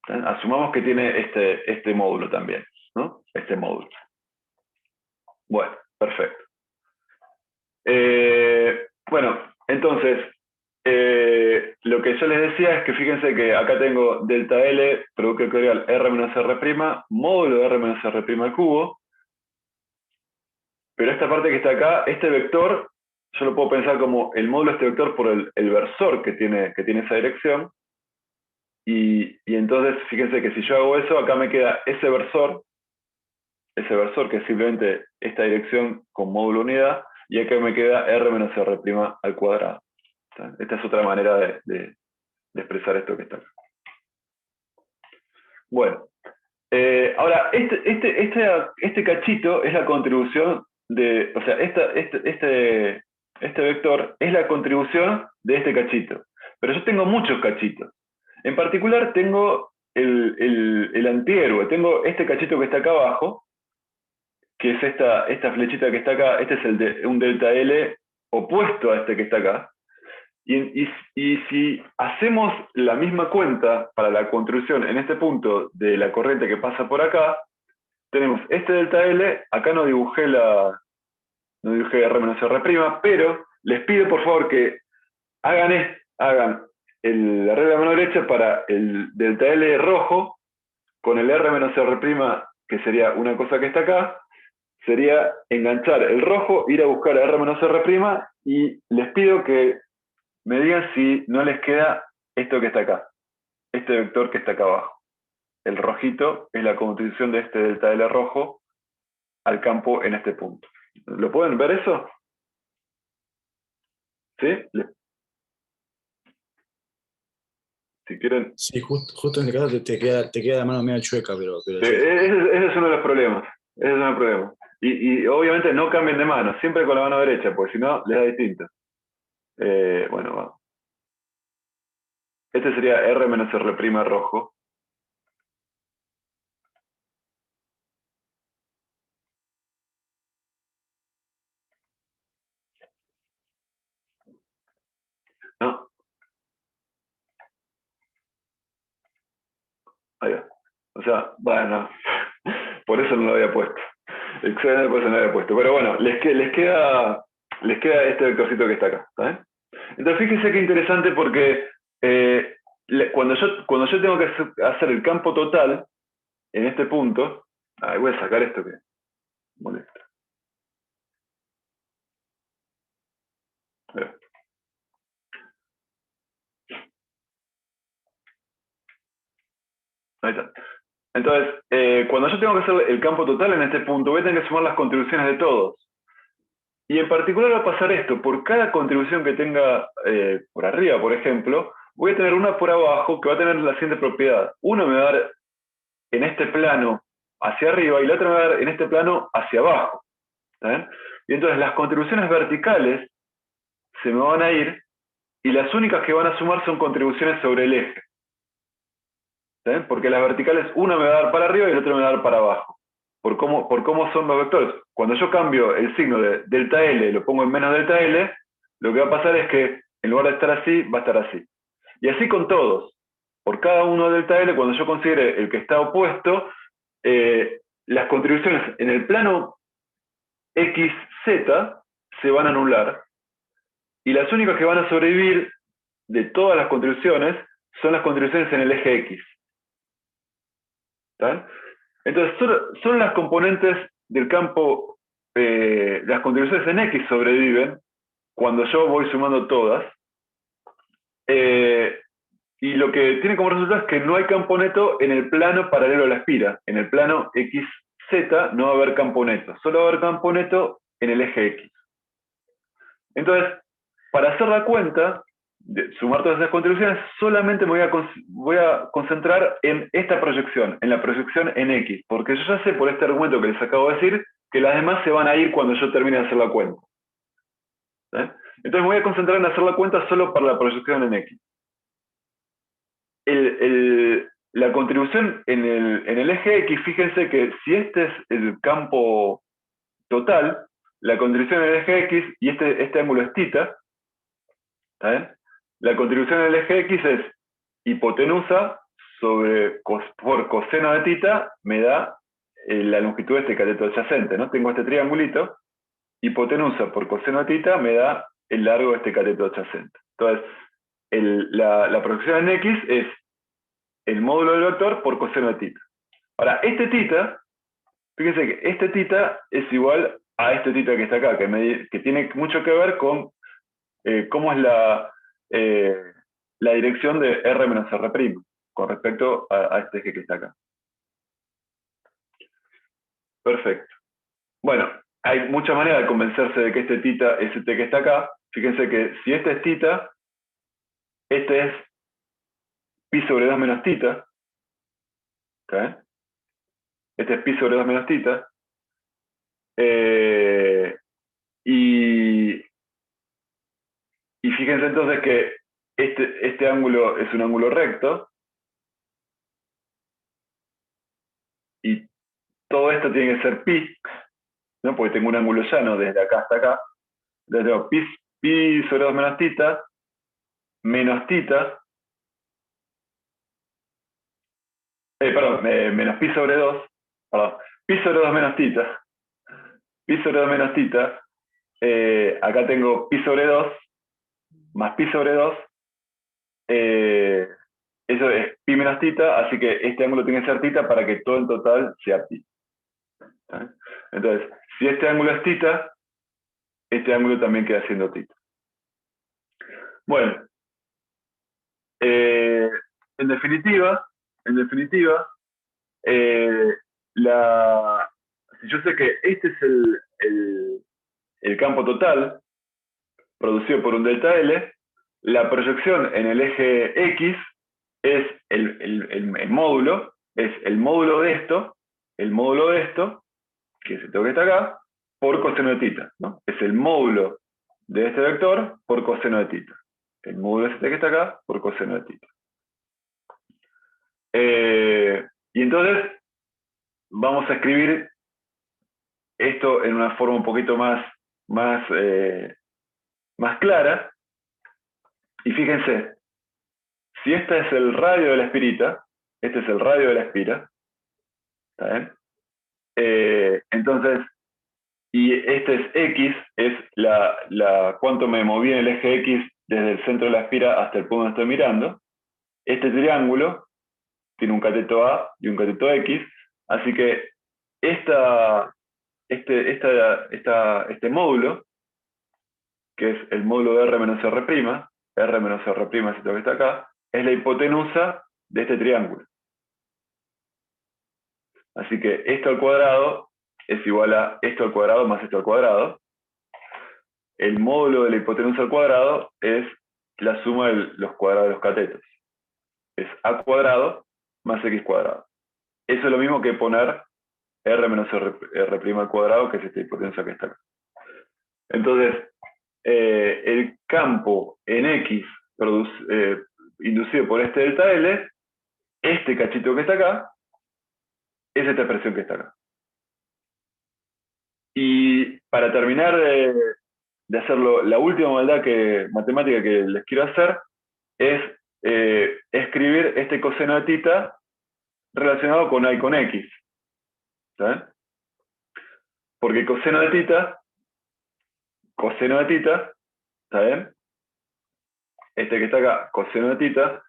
Asumamos que tiene este módulo también, ¿no? Este módulo. Bueno, perfecto. Bueno, entonces, lo que yo les decía es que fíjense que acá tengo delta L, producto vectorial R menos R', módulo de R menos R' al cubo, pero esta parte que está acá, este vector, yo lo puedo pensar como el módulo de este vector por el versor que tiene esa dirección, y entonces fíjense que si yo hago eso, acá me queda ese versor que es simplemente esta dirección con módulo unidad, y acá me queda R menos R' al cuadrado. Esta es otra manera de expresar esto que está acá. Bueno, ahora, este cachito es la contribución o sea, este vector es la contribución de este cachito. Pero yo tengo muchos cachitos. En particular tengo el antihéroe, tengo este cachito que está acá abajo, que es esta flechita que está acá, este es un delta L opuesto a este que está acá. Y si hacemos la misma cuenta para la contribución en este punto de la corriente que pasa por acá, tenemos este delta L, acá no dibujé R menos R', pero les pido por favor que hagan la regla de mano derecha para el delta L rojo con el R menos R', que sería una cosa que está acá, sería enganchar el rojo, ir a buscar a R menos R', y les pido que me digan si no les queda esto que está acá, este vector que está acá abajo. El rojito es la contribución de este delta L rojo al campo en este punto. ¿Lo pueden ver eso? ¿Sí? Si quieren. Sí, justo en el caso te queda la mano medio chueca, pero sí. Ese es uno de los problemas. Ese es uno de los problemas. Y obviamente no cambien de mano, siempre con la mano derecha, porque si no, les da distinto. Bueno, vamos. Este sería R menos R' rojo. ¿No? Ahí va. O sea, bueno, por eso no lo había puesto. Exactamente por eso no lo había puesto. Pero bueno, les queda este vectorcito que está acá. ¿Está bien? Entonces fíjense qué interesante porque cuando yo tengo que hacer el campo total, en este punto, voy a sacar esto que molesta. Ahí está. Entonces, cuando yo tengo que hacer el campo total en este punto, voy a tener que sumar las contribuciones de todos. Y en particular va a pasar esto, por cada contribución que tenga por arriba, por ejemplo, voy a tener una por abajo que va a tener la siguiente propiedad. Uno me va a dar en este plano hacia arriba y la otra me va a dar en este plano hacia abajo. ¿Está bien? Y entonces las contribuciones verticales se me van a ir y las únicas que van a sumar son contribuciones sobre el eje. ¿Está bien? Porque las verticales, una me va a dar para arriba y la otra me va a dar para abajo. Por cómo son los vectores. Cuando yo cambio el signo de delta L, lo pongo en menos delta L, lo que va a pasar es que en lugar de estar así, va a estar así. Y así con todos. Por cada uno de delta L, cuando yo considere el que está opuesto, las contribuciones en el plano XZ se van a anular. Y las únicas que van a sobrevivir de todas las contribuciones son las contribuciones en el eje X. ¿Está? Entonces, solo las componentes del campo, las contribuciones en X sobreviven cuando yo voy sumando todas. Y lo que tiene como resultado es que no hay campo neto en el plano paralelo a la espira. En el plano XZ no va a haber campo neto. Solo va a haber campo neto en el eje X. Entonces, para hacer la cuenta, de sumar todas esas contribuciones, solamente me voy a concentrar en esta proyección, en la proyección en X, porque yo ya sé por este argumento que les acabo de decir, que las demás se van a ir cuando yo termine de hacer la cuenta. Entonces me voy a concentrar en hacer la cuenta solo para la proyección en X. La contribución en el eje X, fíjense que si este es el campo total, la contribución en el eje X, y este ángulo es θ, ¿está bien? La contribución en el eje X es hipotenusa por coseno de θ, me da la longitud de este cateto adyacente, ¿no? Tengo este triangulito, hipotenusa por coseno de θ me da el largo de este cateto adyacente. Entonces, la proyección en X es el módulo del vector por coseno de θ. Ahora, este θ, fíjense que este θ es igual a este θ que está acá, que tiene mucho que ver con cómo es la dirección de R menos R' con respecto a este eje que está acá. Perfecto. Bueno, hay muchas maneras de convencerse de que este θ es este que está acá. Fíjense que si este es θ, este es pi sobre 2 menos θ. ¿Okay? Este es pi sobre 2 menos θ. Y fíjense entonces que este ángulo es un ángulo recto. Y todo esto tiene que ser pi, ¿no? Porque tengo un ángulo llano desde acá hasta acá. Entonces tengo pi sobre 2 menos θ, menos θ, menos pi sobre 2, perdón, pi sobre 2 menos θ, pi sobre 2 menos θ, acá tengo pi sobre 2, más pi sobre 2, eso es pi menos θ, así que este ángulo tiene que ser θ para que todo en total sea pi. ¿Sí? Entonces, si este ángulo es θ, este ángulo también queda siendo θ. Bueno, en definitiva, si yo sé que este es el campo total producido por un delta L, la proyección en el eje X es el módulo, es el módulo de esto, que es esto que está acá, por coseno de θ, ¿no? Es el módulo de este vector por coseno de θ. El módulo es este que está acá por coseno de θ. Y entonces vamos a escribir esto en una forma un poquito más clara. Y fíjense, si este es el radio de la espirita, Este es el radio de la espira. ¿Está bien? Entonces, y este es X, es cuánto me moví en el eje X desde el centro de la espira hasta el punto donde estoy mirando. Este triángulo tiene un cateto A y un cateto X, así que este módulo, que es el módulo de R menos R', R menos R', es esto que está acá, es la hipotenusa de este triángulo. Así que esto al cuadrado es igual a esto al cuadrado más esto al cuadrado. El módulo de la hipotenusa al cuadrado es la suma de los cuadrados de los catetos. Es A cuadrado más X cuadrado. Eso es lo mismo que poner R menos R' al cuadrado, que es esta hipotenusa que está acá. Entonces, el campo en X inducido por este delta L, este cachito que está acá, es esta expresión que está acá. Y para terminar de hacerlo, la última maldad matemática que les quiero hacer es escribir este coseno de tita relacionado con A y con X. ¿Saben? Porque coseno de tita, ¿está bien? Este que está acá, coseno de tita,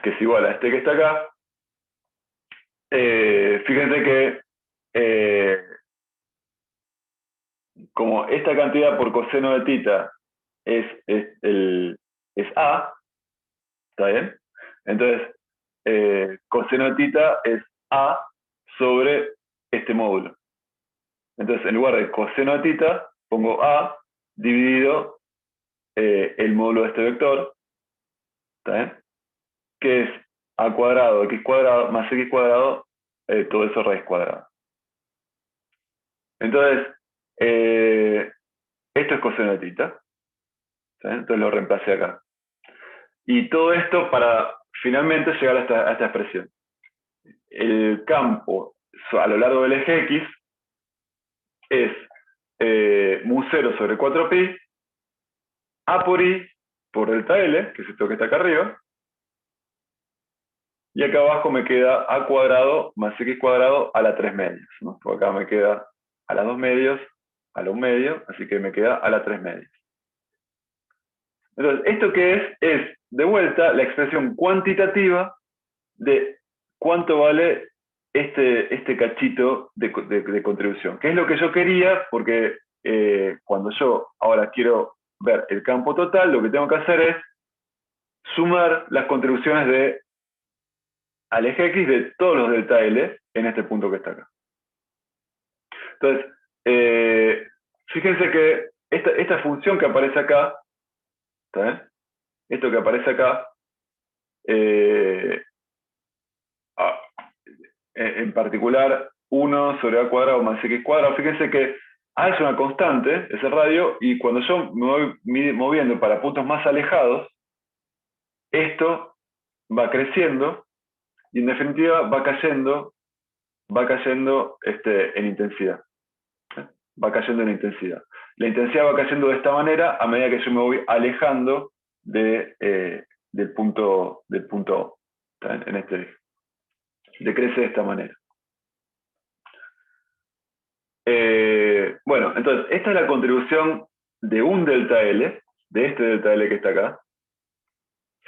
que es igual a este que está acá, fíjense que como esta cantidad por coseno de tita es A, ¿está bien? Entonces, coseno de tita es A sobre este módulo. Entonces, en lugar de coseno de tita, pongo A dividido el módulo de este vector, ¿está bien? Que es A cuadrado, X cuadrado, más X cuadrado, todo eso raíz cuadrada. Entonces, esto es coseno de tita. ¿Está bien? Entonces lo reemplacé acá. Y todo esto para finalmente llegar a esta expresión. El campo a lo largo del eje X es mu 0 sobre 4pi, A por I por delta L, que es esto que está acá arriba, y acá abajo me queda A cuadrado más X cuadrado a la 3 medios, ¿no? Porque acá me queda a la 2 medios, a la 1 medio, así que me queda a la 3 medios. Entonces, ¿esto qué es? De vuelta, la expresión cuantitativa de cuánto vale este cachito de contribución. Que es lo que yo quería, porque cuando yo ahora quiero ver el campo total, lo que tengo que hacer es sumar las contribuciones al eje X de todos los delta L en este punto que está acá. Entonces, fíjense que esta función que aparece acá, ¿está bien? Esto que aparece acá, en particular 1 sobre A cuadrado más X cuadrado, fíjense que A es una constante, es el radio, y cuando yo me voy moviendo para puntos más alejados, esto va creciendo y en definitiva va cayendo en intensidad. Va cayendo en intensidad. La intensidad va cayendo de esta manera a medida que yo me voy alejando del punto O, en este eje. Decrece de esta manera. Bueno, entonces, esta es la contribución de un delta L, de este delta L que está acá.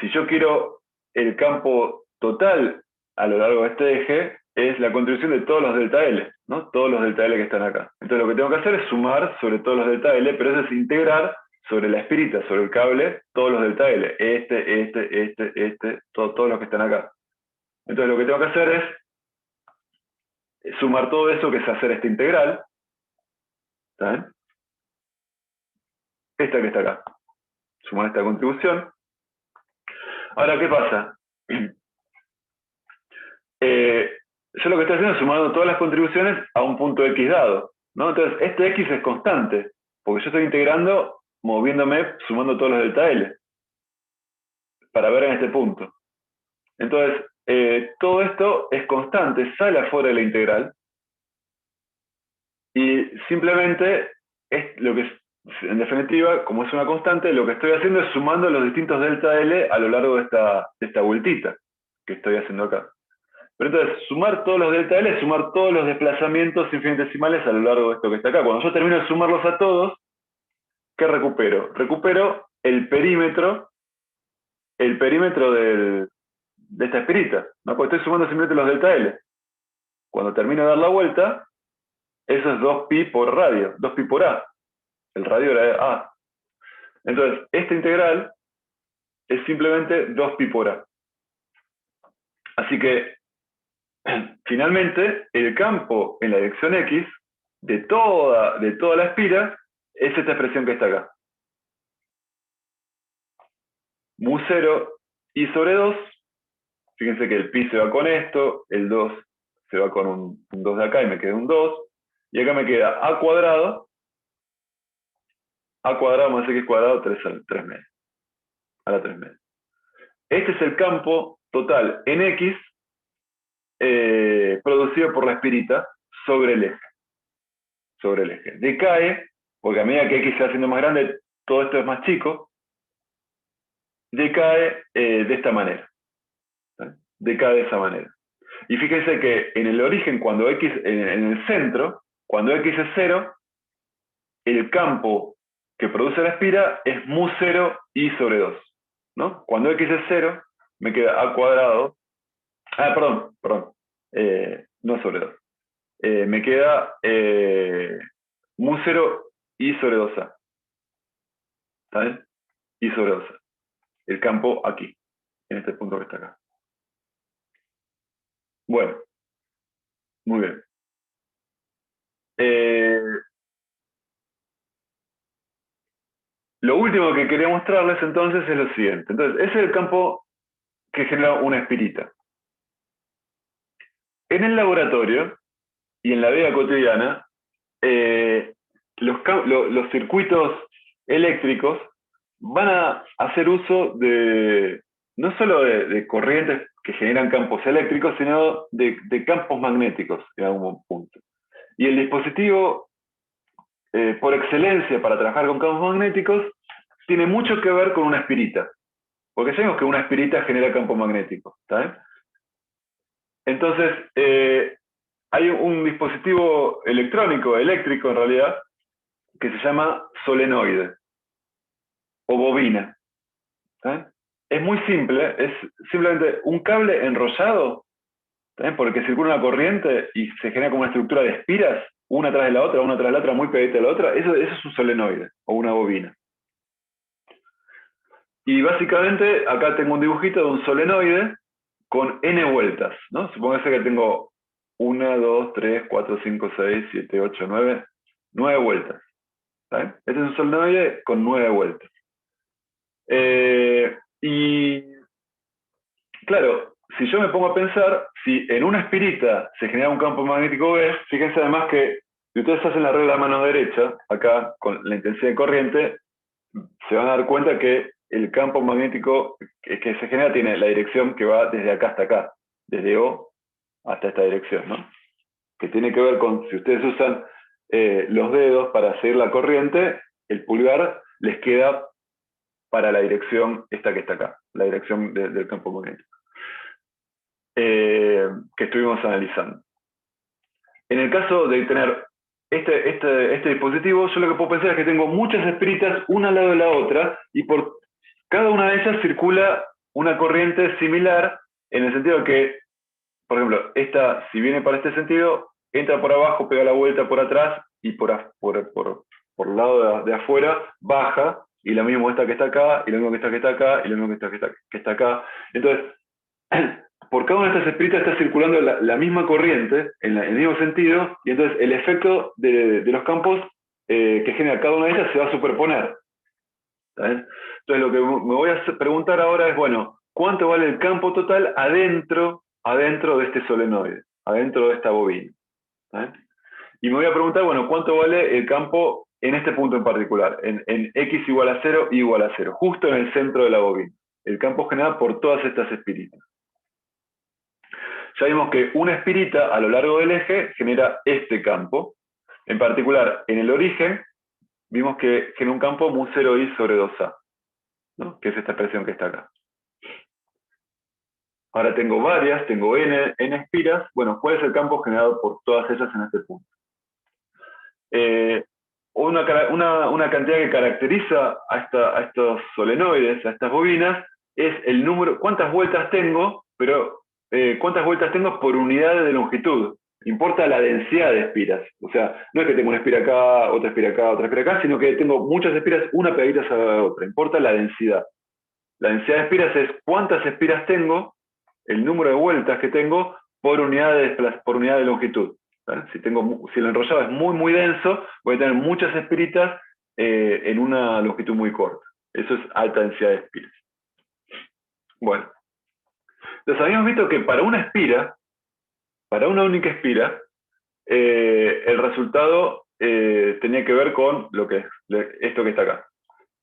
Si yo quiero el campo total a lo largo de este eje, es la contribución de todos los delta L, ¿no? Todos los delta L que están acá. Entonces lo que tengo que hacer es sumar sobre todos los delta L, pero eso es integrar sobre la espirita, sobre el cable, todos los delta L. Todos los que están acá. Entonces lo que tengo que hacer es sumar todo eso, que es hacer esta integral. ¿Está bien? Esta que está acá. Sumar esta contribución. Ahora, ¿qué pasa? Yo lo que estoy haciendo es sumando todas las contribuciones a un punto X dado, ¿no? Entonces, este X es constante, porque yo estoy integrando, moviéndome, sumando todos los delta L, para ver en este punto. Entonces, todo esto es constante, sale afuera de la integral, y simplemente, en definitiva, como es una constante, lo que estoy haciendo es sumando los distintos delta L a lo largo de esta vueltita. que estoy haciendo acá. Pero entonces, sumar todos los delta L es sumar todos los desplazamientos infinitesimales a lo largo de esto que está acá. Cuando yo termino de sumarlos a todos, ¿qué recupero? Recupero el perímetro de esta esferita, ¿no? Porque estoy sumando simplemente los delta L. Cuando termino de dar la vuelta, eso es 2pi por radio, 2pi por A. El radio era A. Entonces, esta integral es simplemente 2pi por A. Así que, finalmente, el campo en la dirección X de toda la espira es esta expresión que está acá. Mu 0 i sobre 2. Fíjense que el pi se va con esto, el 2 se va con un 2 de acá y me queda un 2. Y acá me queda a cuadrado. A cuadrado más x cuadrado 3 medios. A la 3 medios. Este es el campo total en X producido por la espirita sobre el eje. Sobre el eje. Decae, porque a medida que X se va haciendo más grande, todo esto es más chico. Decae de esta manera. Decae de esa manera. Y fíjense que en el origen, cuando X, en el centro, cuando X es 0, el campo que produce la espira es mu 0 i sobre 2. ¿No? Cuando X es 0, me queda a cuadrado. Perdón. No sobre 2. Me queda mu 0 i sobre 2a. ¿Sabes? I sobre 2a. El campo aquí, en este punto que está acá. Bueno, muy bien. Lo último que quería mostrarles entonces es lo siguiente. Entonces, ese es el campo que genera una espirita. En el laboratorio y en la vida cotidiana, los circuitos eléctricos van a hacer uso de no solo de corrientes que generan campos eléctricos, sino de campos magnéticos en algún punto. Y el dispositivo, por excelencia para trabajar con campos magnéticos, tiene mucho que ver con una espirita. Porque sabemos que una espirita genera campo magnético. ¿Está bien? Entonces, hay un dispositivo electrónico, eléctrico en realidad, que se llama solenoide o bobina. ¿Está? Es muy simple, es simplemente un cable enrollado, ¿está? Porque circula una corriente y se genera como una estructura de espiras, una tras de la otra, muy pegadita a la otra. Eso es un solenoide o una bobina. Y básicamente acá tengo un dibujito de un solenoide con n vueltas, ¿no? Supóngase que tengo 1, 2, 3, 4, 5, 6, 7, 8, 9 vueltas. ¿Está? Este es un solenoide con 9 vueltas. Y claro, si yo me pongo a pensar, si en una espirita se genera un campo magnético B, fíjense además que si ustedes hacen la regla de mano derecha, acá con la intensidad de corriente, se van a dar cuenta que el campo magnético que se genera tiene la dirección que va desde acá hasta acá, desde O hasta esta dirección, ¿no? Que tiene que ver con, si ustedes usan los dedos para seguir la corriente, el pulgar les queda para la dirección esta que está acá, la dirección del campo magnético, que estuvimos analizando. En el caso de tener este dispositivo, yo lo que puedo pensar es que tengo muchas espiritas una al lado de la otra, y por cada una de ellas circula una corriente similar, en el sentido de que, por ejemplo, esta, si viene para este sentido, entra por abajo, pega la vuelta por atrás, y por el lado de afuera baja, y lo mismo esta que está acá, y lo mismo que está acá, y lo mismo que está acá. Entonces, por cada una de estas espiritas está circulando la misma corriente, en el mismo sentido, y entonces el efecto de los campos que genera cada una de ellas se va a superponer. ¿Sabes? Entonces lo que me voy a preguntar ahora es, bueno, ¿cuánto vale el campo total adentro de este solenoide, adentro de esta bobina? ¿Sabes? Y me voy a preguntar, bueno, ¿cuánto vale el campo en este punto en particular? En X igual a 0, Y igual a 0, justo en el centro de la bobina. El campo generado por todas estas espiritas. Ya vimos que una espirita a lo largo del eje genera este campo. En particular, en el origen, vimos que genera un campo mu 0i sobre 2a, ¿no? Que es esta expresión que está acá. Ahora tengo varias, tengo n espiras. Bueno, ¿cuál es el campo generado por todas ellas en este punto? Una cantidad que caracteriza a estos solenoides, a estas bobinas, es el número, cuántas vueltas tengo, pero cuántas vueltas tengo por unidad de longitud. Importa la densidad de espiras. O sea, no es que tengo una espira acá, otra espira acá, otra espira acá, sino que tengo muchas espiras, una pegaditas a la otra. Importa la densidad. La densidad de espiras es cuántas espiras tengo, el número de vueltas que tengo por por unidad de longitud. Si el enrollado es muy denso, voy a tener muchas espiritas en una longitud muy corta. Eso es alta densidad de espiras. Bueno, entonces habíamos visto que para una espira, para una única espira, el resultado tenía que ver con esto que está acá.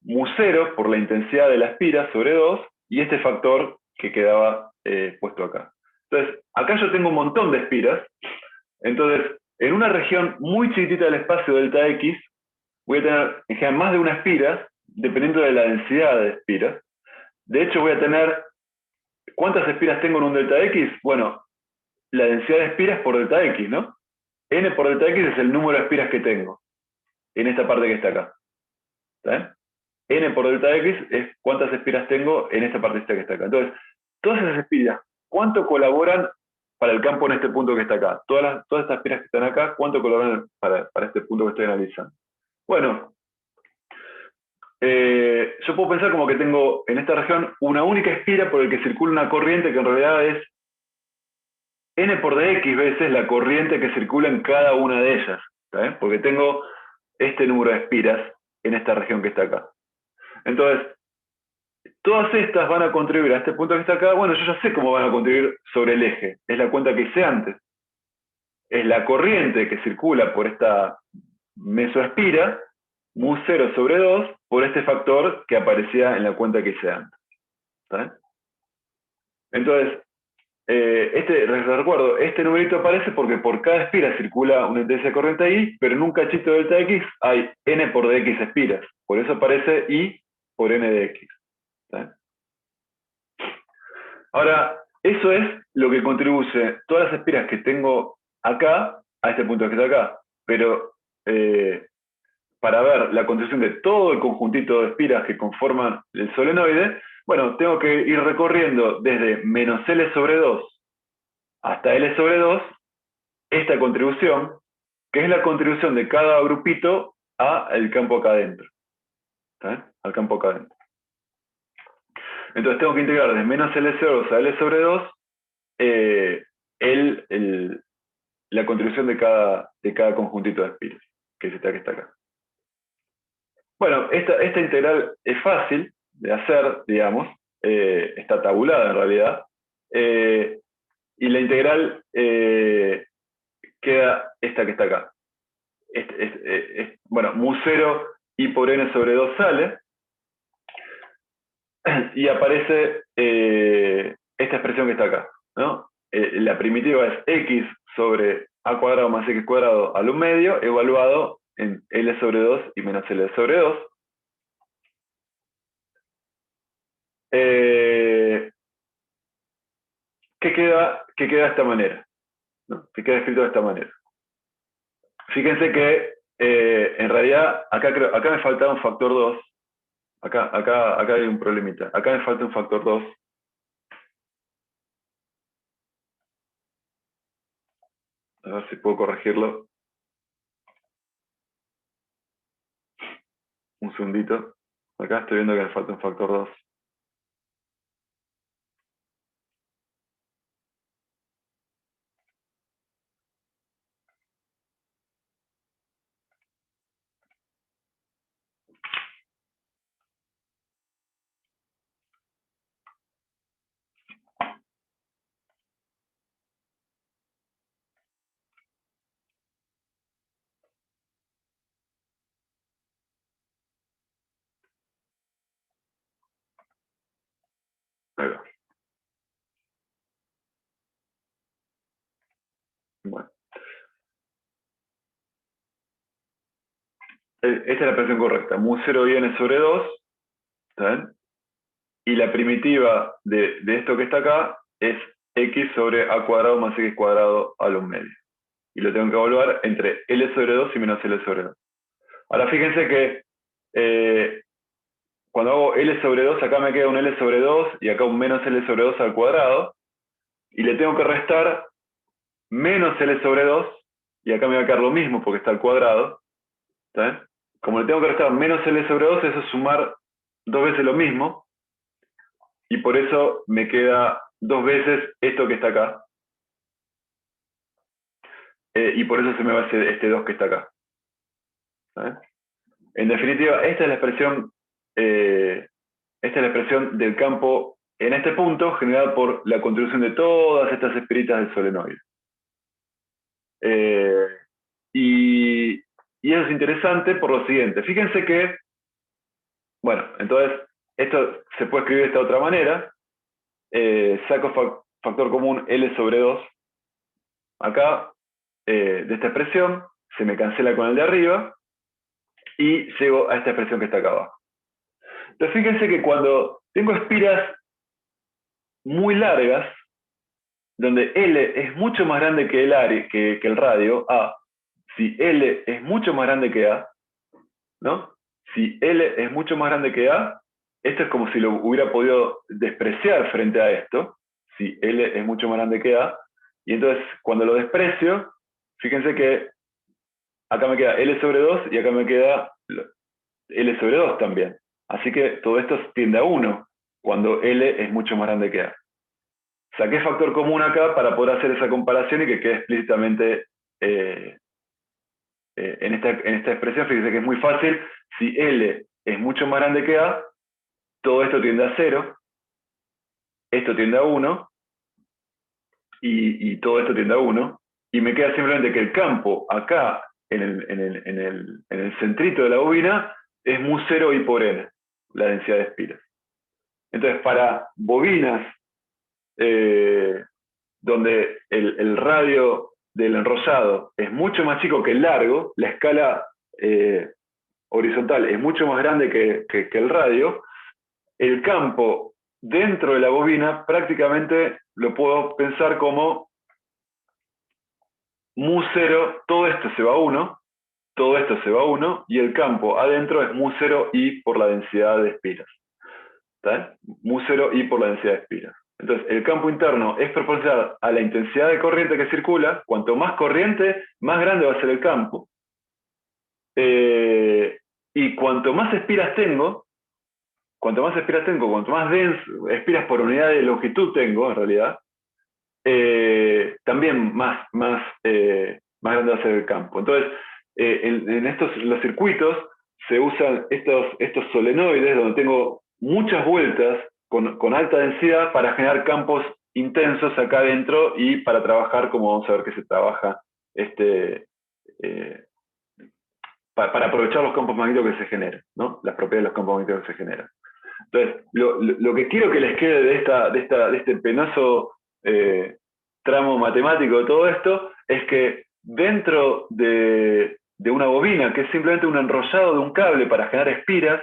Mu0 por la intensidad de la espira sobre 2 y este factor que quedaba puesto acá. Entonces, acá yo tengo un montón de espiras. Entonces, en una región muy chiquitita del espacio delta X, voy a tener en general más de una espira, dependiendo de la densidad de espiras. De hecho, voy a tener, ¿cuántas espiras tengo en un delta X? Bueno, la densidad de espiras por delta X, ¿no? N por delta X es el número de espiras que tengo, en esta parte que está acá. ¿Está bien? N por delta X es cuántas espiras tengo en esta parte que está acá. Entonces, todas esas espiras, ¿cuánto colaboran para el campo en este punto que está acá? Todas estas espiras que están acá, ¿cuánto colaboran para este punto que estoy analizando? Bueno, yo puedo pensar como que tengo en esta región una única espira por el que circula una corriente que en realidad es N por dx veces la corriente que circula en cada una de ellas. ¿Está bien? Porque tengo este número de espiras en esta región que está acá. Entonces, todas estas van a contribuir a este punto que está acá. Bueno, yo ya sé cómo van a contribuir sobre el eje. Es la cuenta que hice antes. Es la corriente que circula por esta mesoespira, mu0 sobre 2, por este factor que aparecía en la cuenta que hice antes. ¿Está bien? Entonces, les recuerdo, este numerito aparece porque por cada espira circula una intensidad de corriente I, pero en un cachito de delta X hay N por dx espiras. Por eso aparece I por N de X. ¿Está bien? Ahora, eso es lo que contribuye todas las espiras que tengo acá a este punto que está acá. Pero para ver la contribución de todo el conjuntito de espiras que conforman el solenoide, bueno, tengo que ir recorriendo desde menos L sobre 2 hasta L sobre 2 esta contribución, que es la contribución de cada grupito al campo acá adentro. ¿Está? Al campo acá adentro. Entonces tengo que integrar desde menos L sobre 2 a L sobre 2 la contribución de cada conjuntito de espiras, que es esta que está acá. Bueno, esta integral es fácil de hacer, digamos, está tabulada en realidad, y la integral queda esta que está acá. Bueno, mu0 I por N sobre 2 sale, y aparece esta expresión que está acá, ¿no? La primitiva es x sobre a cuadrado más x cuadrado a lo medio, evaluado en L sobre 2 y menos L sobre 2. ¿Qué queda de esta manera? ¿No? Que queda escrito de esta manera. Fíjense que en realidad acá me faltaba un factor 2. Acá hay un problemita. Acá me falta un factor 2. A ver si puedo corregirlo. Un segundito. Acá estoy viendo que me falta un factor 2. Ahí va. Bueno. Esta es la expresión correcta. Mu0 viene sobre 2. ¿Está bien? Y la primitiva de esto que está acá es x sobre a cuadrado más x cuadrado a los medios. Y lo tengo que evaluar entre L sobre 2 y menos L sobre 2. Ahora fíjense que cuando hago L sobre 2, acá me queda un L sobre 2 y acá un menos L sobre 2 al cuadrado. Y le tengo que restar menos L sobre 2, y acá me va a quedar lo mismo porque está al cuadrado. ¿Está bien? Como le tengo que restar menos L sobre 2, eso es sumar 2 veces lo mismo. Y por eso me queda 2 veces esto que está acá. Y por eso se me va este 2 que está acá. ¿Está bien? En definitiva, esta es la expresión del campo en este punto generada por la contribución de todas estas esferitas del solenoide. Y eso es interesante por lo siguiente. Fíjense que, bueno, entonces esto se puede escribir de esta otra manera. Saco factor común L sobre 2. Acá, de esta expresión, se me cancela con el de arriba y llego a esta expresión que está acá abajo. Entonces fíjense que cuando tengo espiras muy largas, donde L es mucho más grande que el radio, A, si L es mucho más grande que A, ¿no? Si L es mucho más grande que A, esto es como si lo hubiera podido despreciar frente a esto, si L es mucho más grande que A, y entonces cuando lo desprecio, fíjense que acá me queda L sobre 2 y acá me queda L sobre 2 también. Así que todo esto tiende a 1, cuando L es mucho más grande que A. Saqué factor común acá para poder hacer esa comparación y que quede explícitamente en esta expresión. Fíjense que es muy fácil. Si L es mucho más grande que A, todo esto tiende a 0, esto tiende a 1, y todo esto tiende a 1, y me queda simplemente que el campo acá, en el centrito de la bobina, es mu0 I por N, la densidad de espiras. Entonces, para bobinas donde el radio del enrollado es mucho más chico que el largo, la escala horizontal es mucho más grande que el radio, el campo dentro de la bobina prácticamente lo puedo pensar como mu0, todo esto se va a 1, todo esto se va a 1, y el campo adentro es mu0 I por la densidad de espiras. ¿Está? Mu0 I por la densidad de espiras. Entonces, el campo interno es proporcional a la intensidad de corriente que circula. Cuanto más corriente, más grande va a ser el campo. Y cuanto más espiras tengo, cuanto más espiras por unidad de longitud tengo, en realidad, también más grande va a ser el campo. Entonces, en los circuitos se usan estos solenoides donde tengo muchas vueltas con alta densidad para generar campos intensos acá adentro y para trabajar como vamos a ver que se trabaja para aprovechar los campos magnéticos que se generan, ¿no? Las propiedades de los campos magnéticos que se generan. Entonces, lo que quiero que les quede de este penoso tramo matemático de todo esto es que dentro de una bobina, que es simplemente un enrollado de un cable para generar espiras,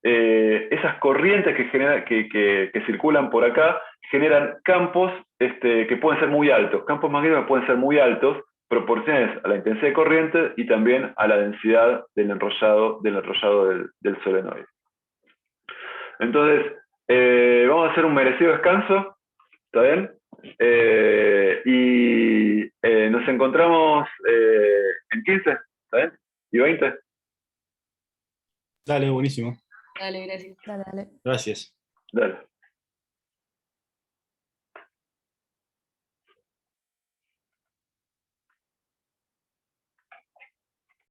esas corrientes que circulan por acá generan campos que pueden ser muy altos, campos magnéticos que pueden ser muy altos, proporciones a la intensidad de corriente y también a la densidad del enrollado del solenoide. Entonces, vamos a hacer un merecido descanso, ¿está bien? Nos encontramos en 15, ¿está bien? Y 20. Dale, buenísimo. Dale, gracias. Dale, dale. Gracias. Dale.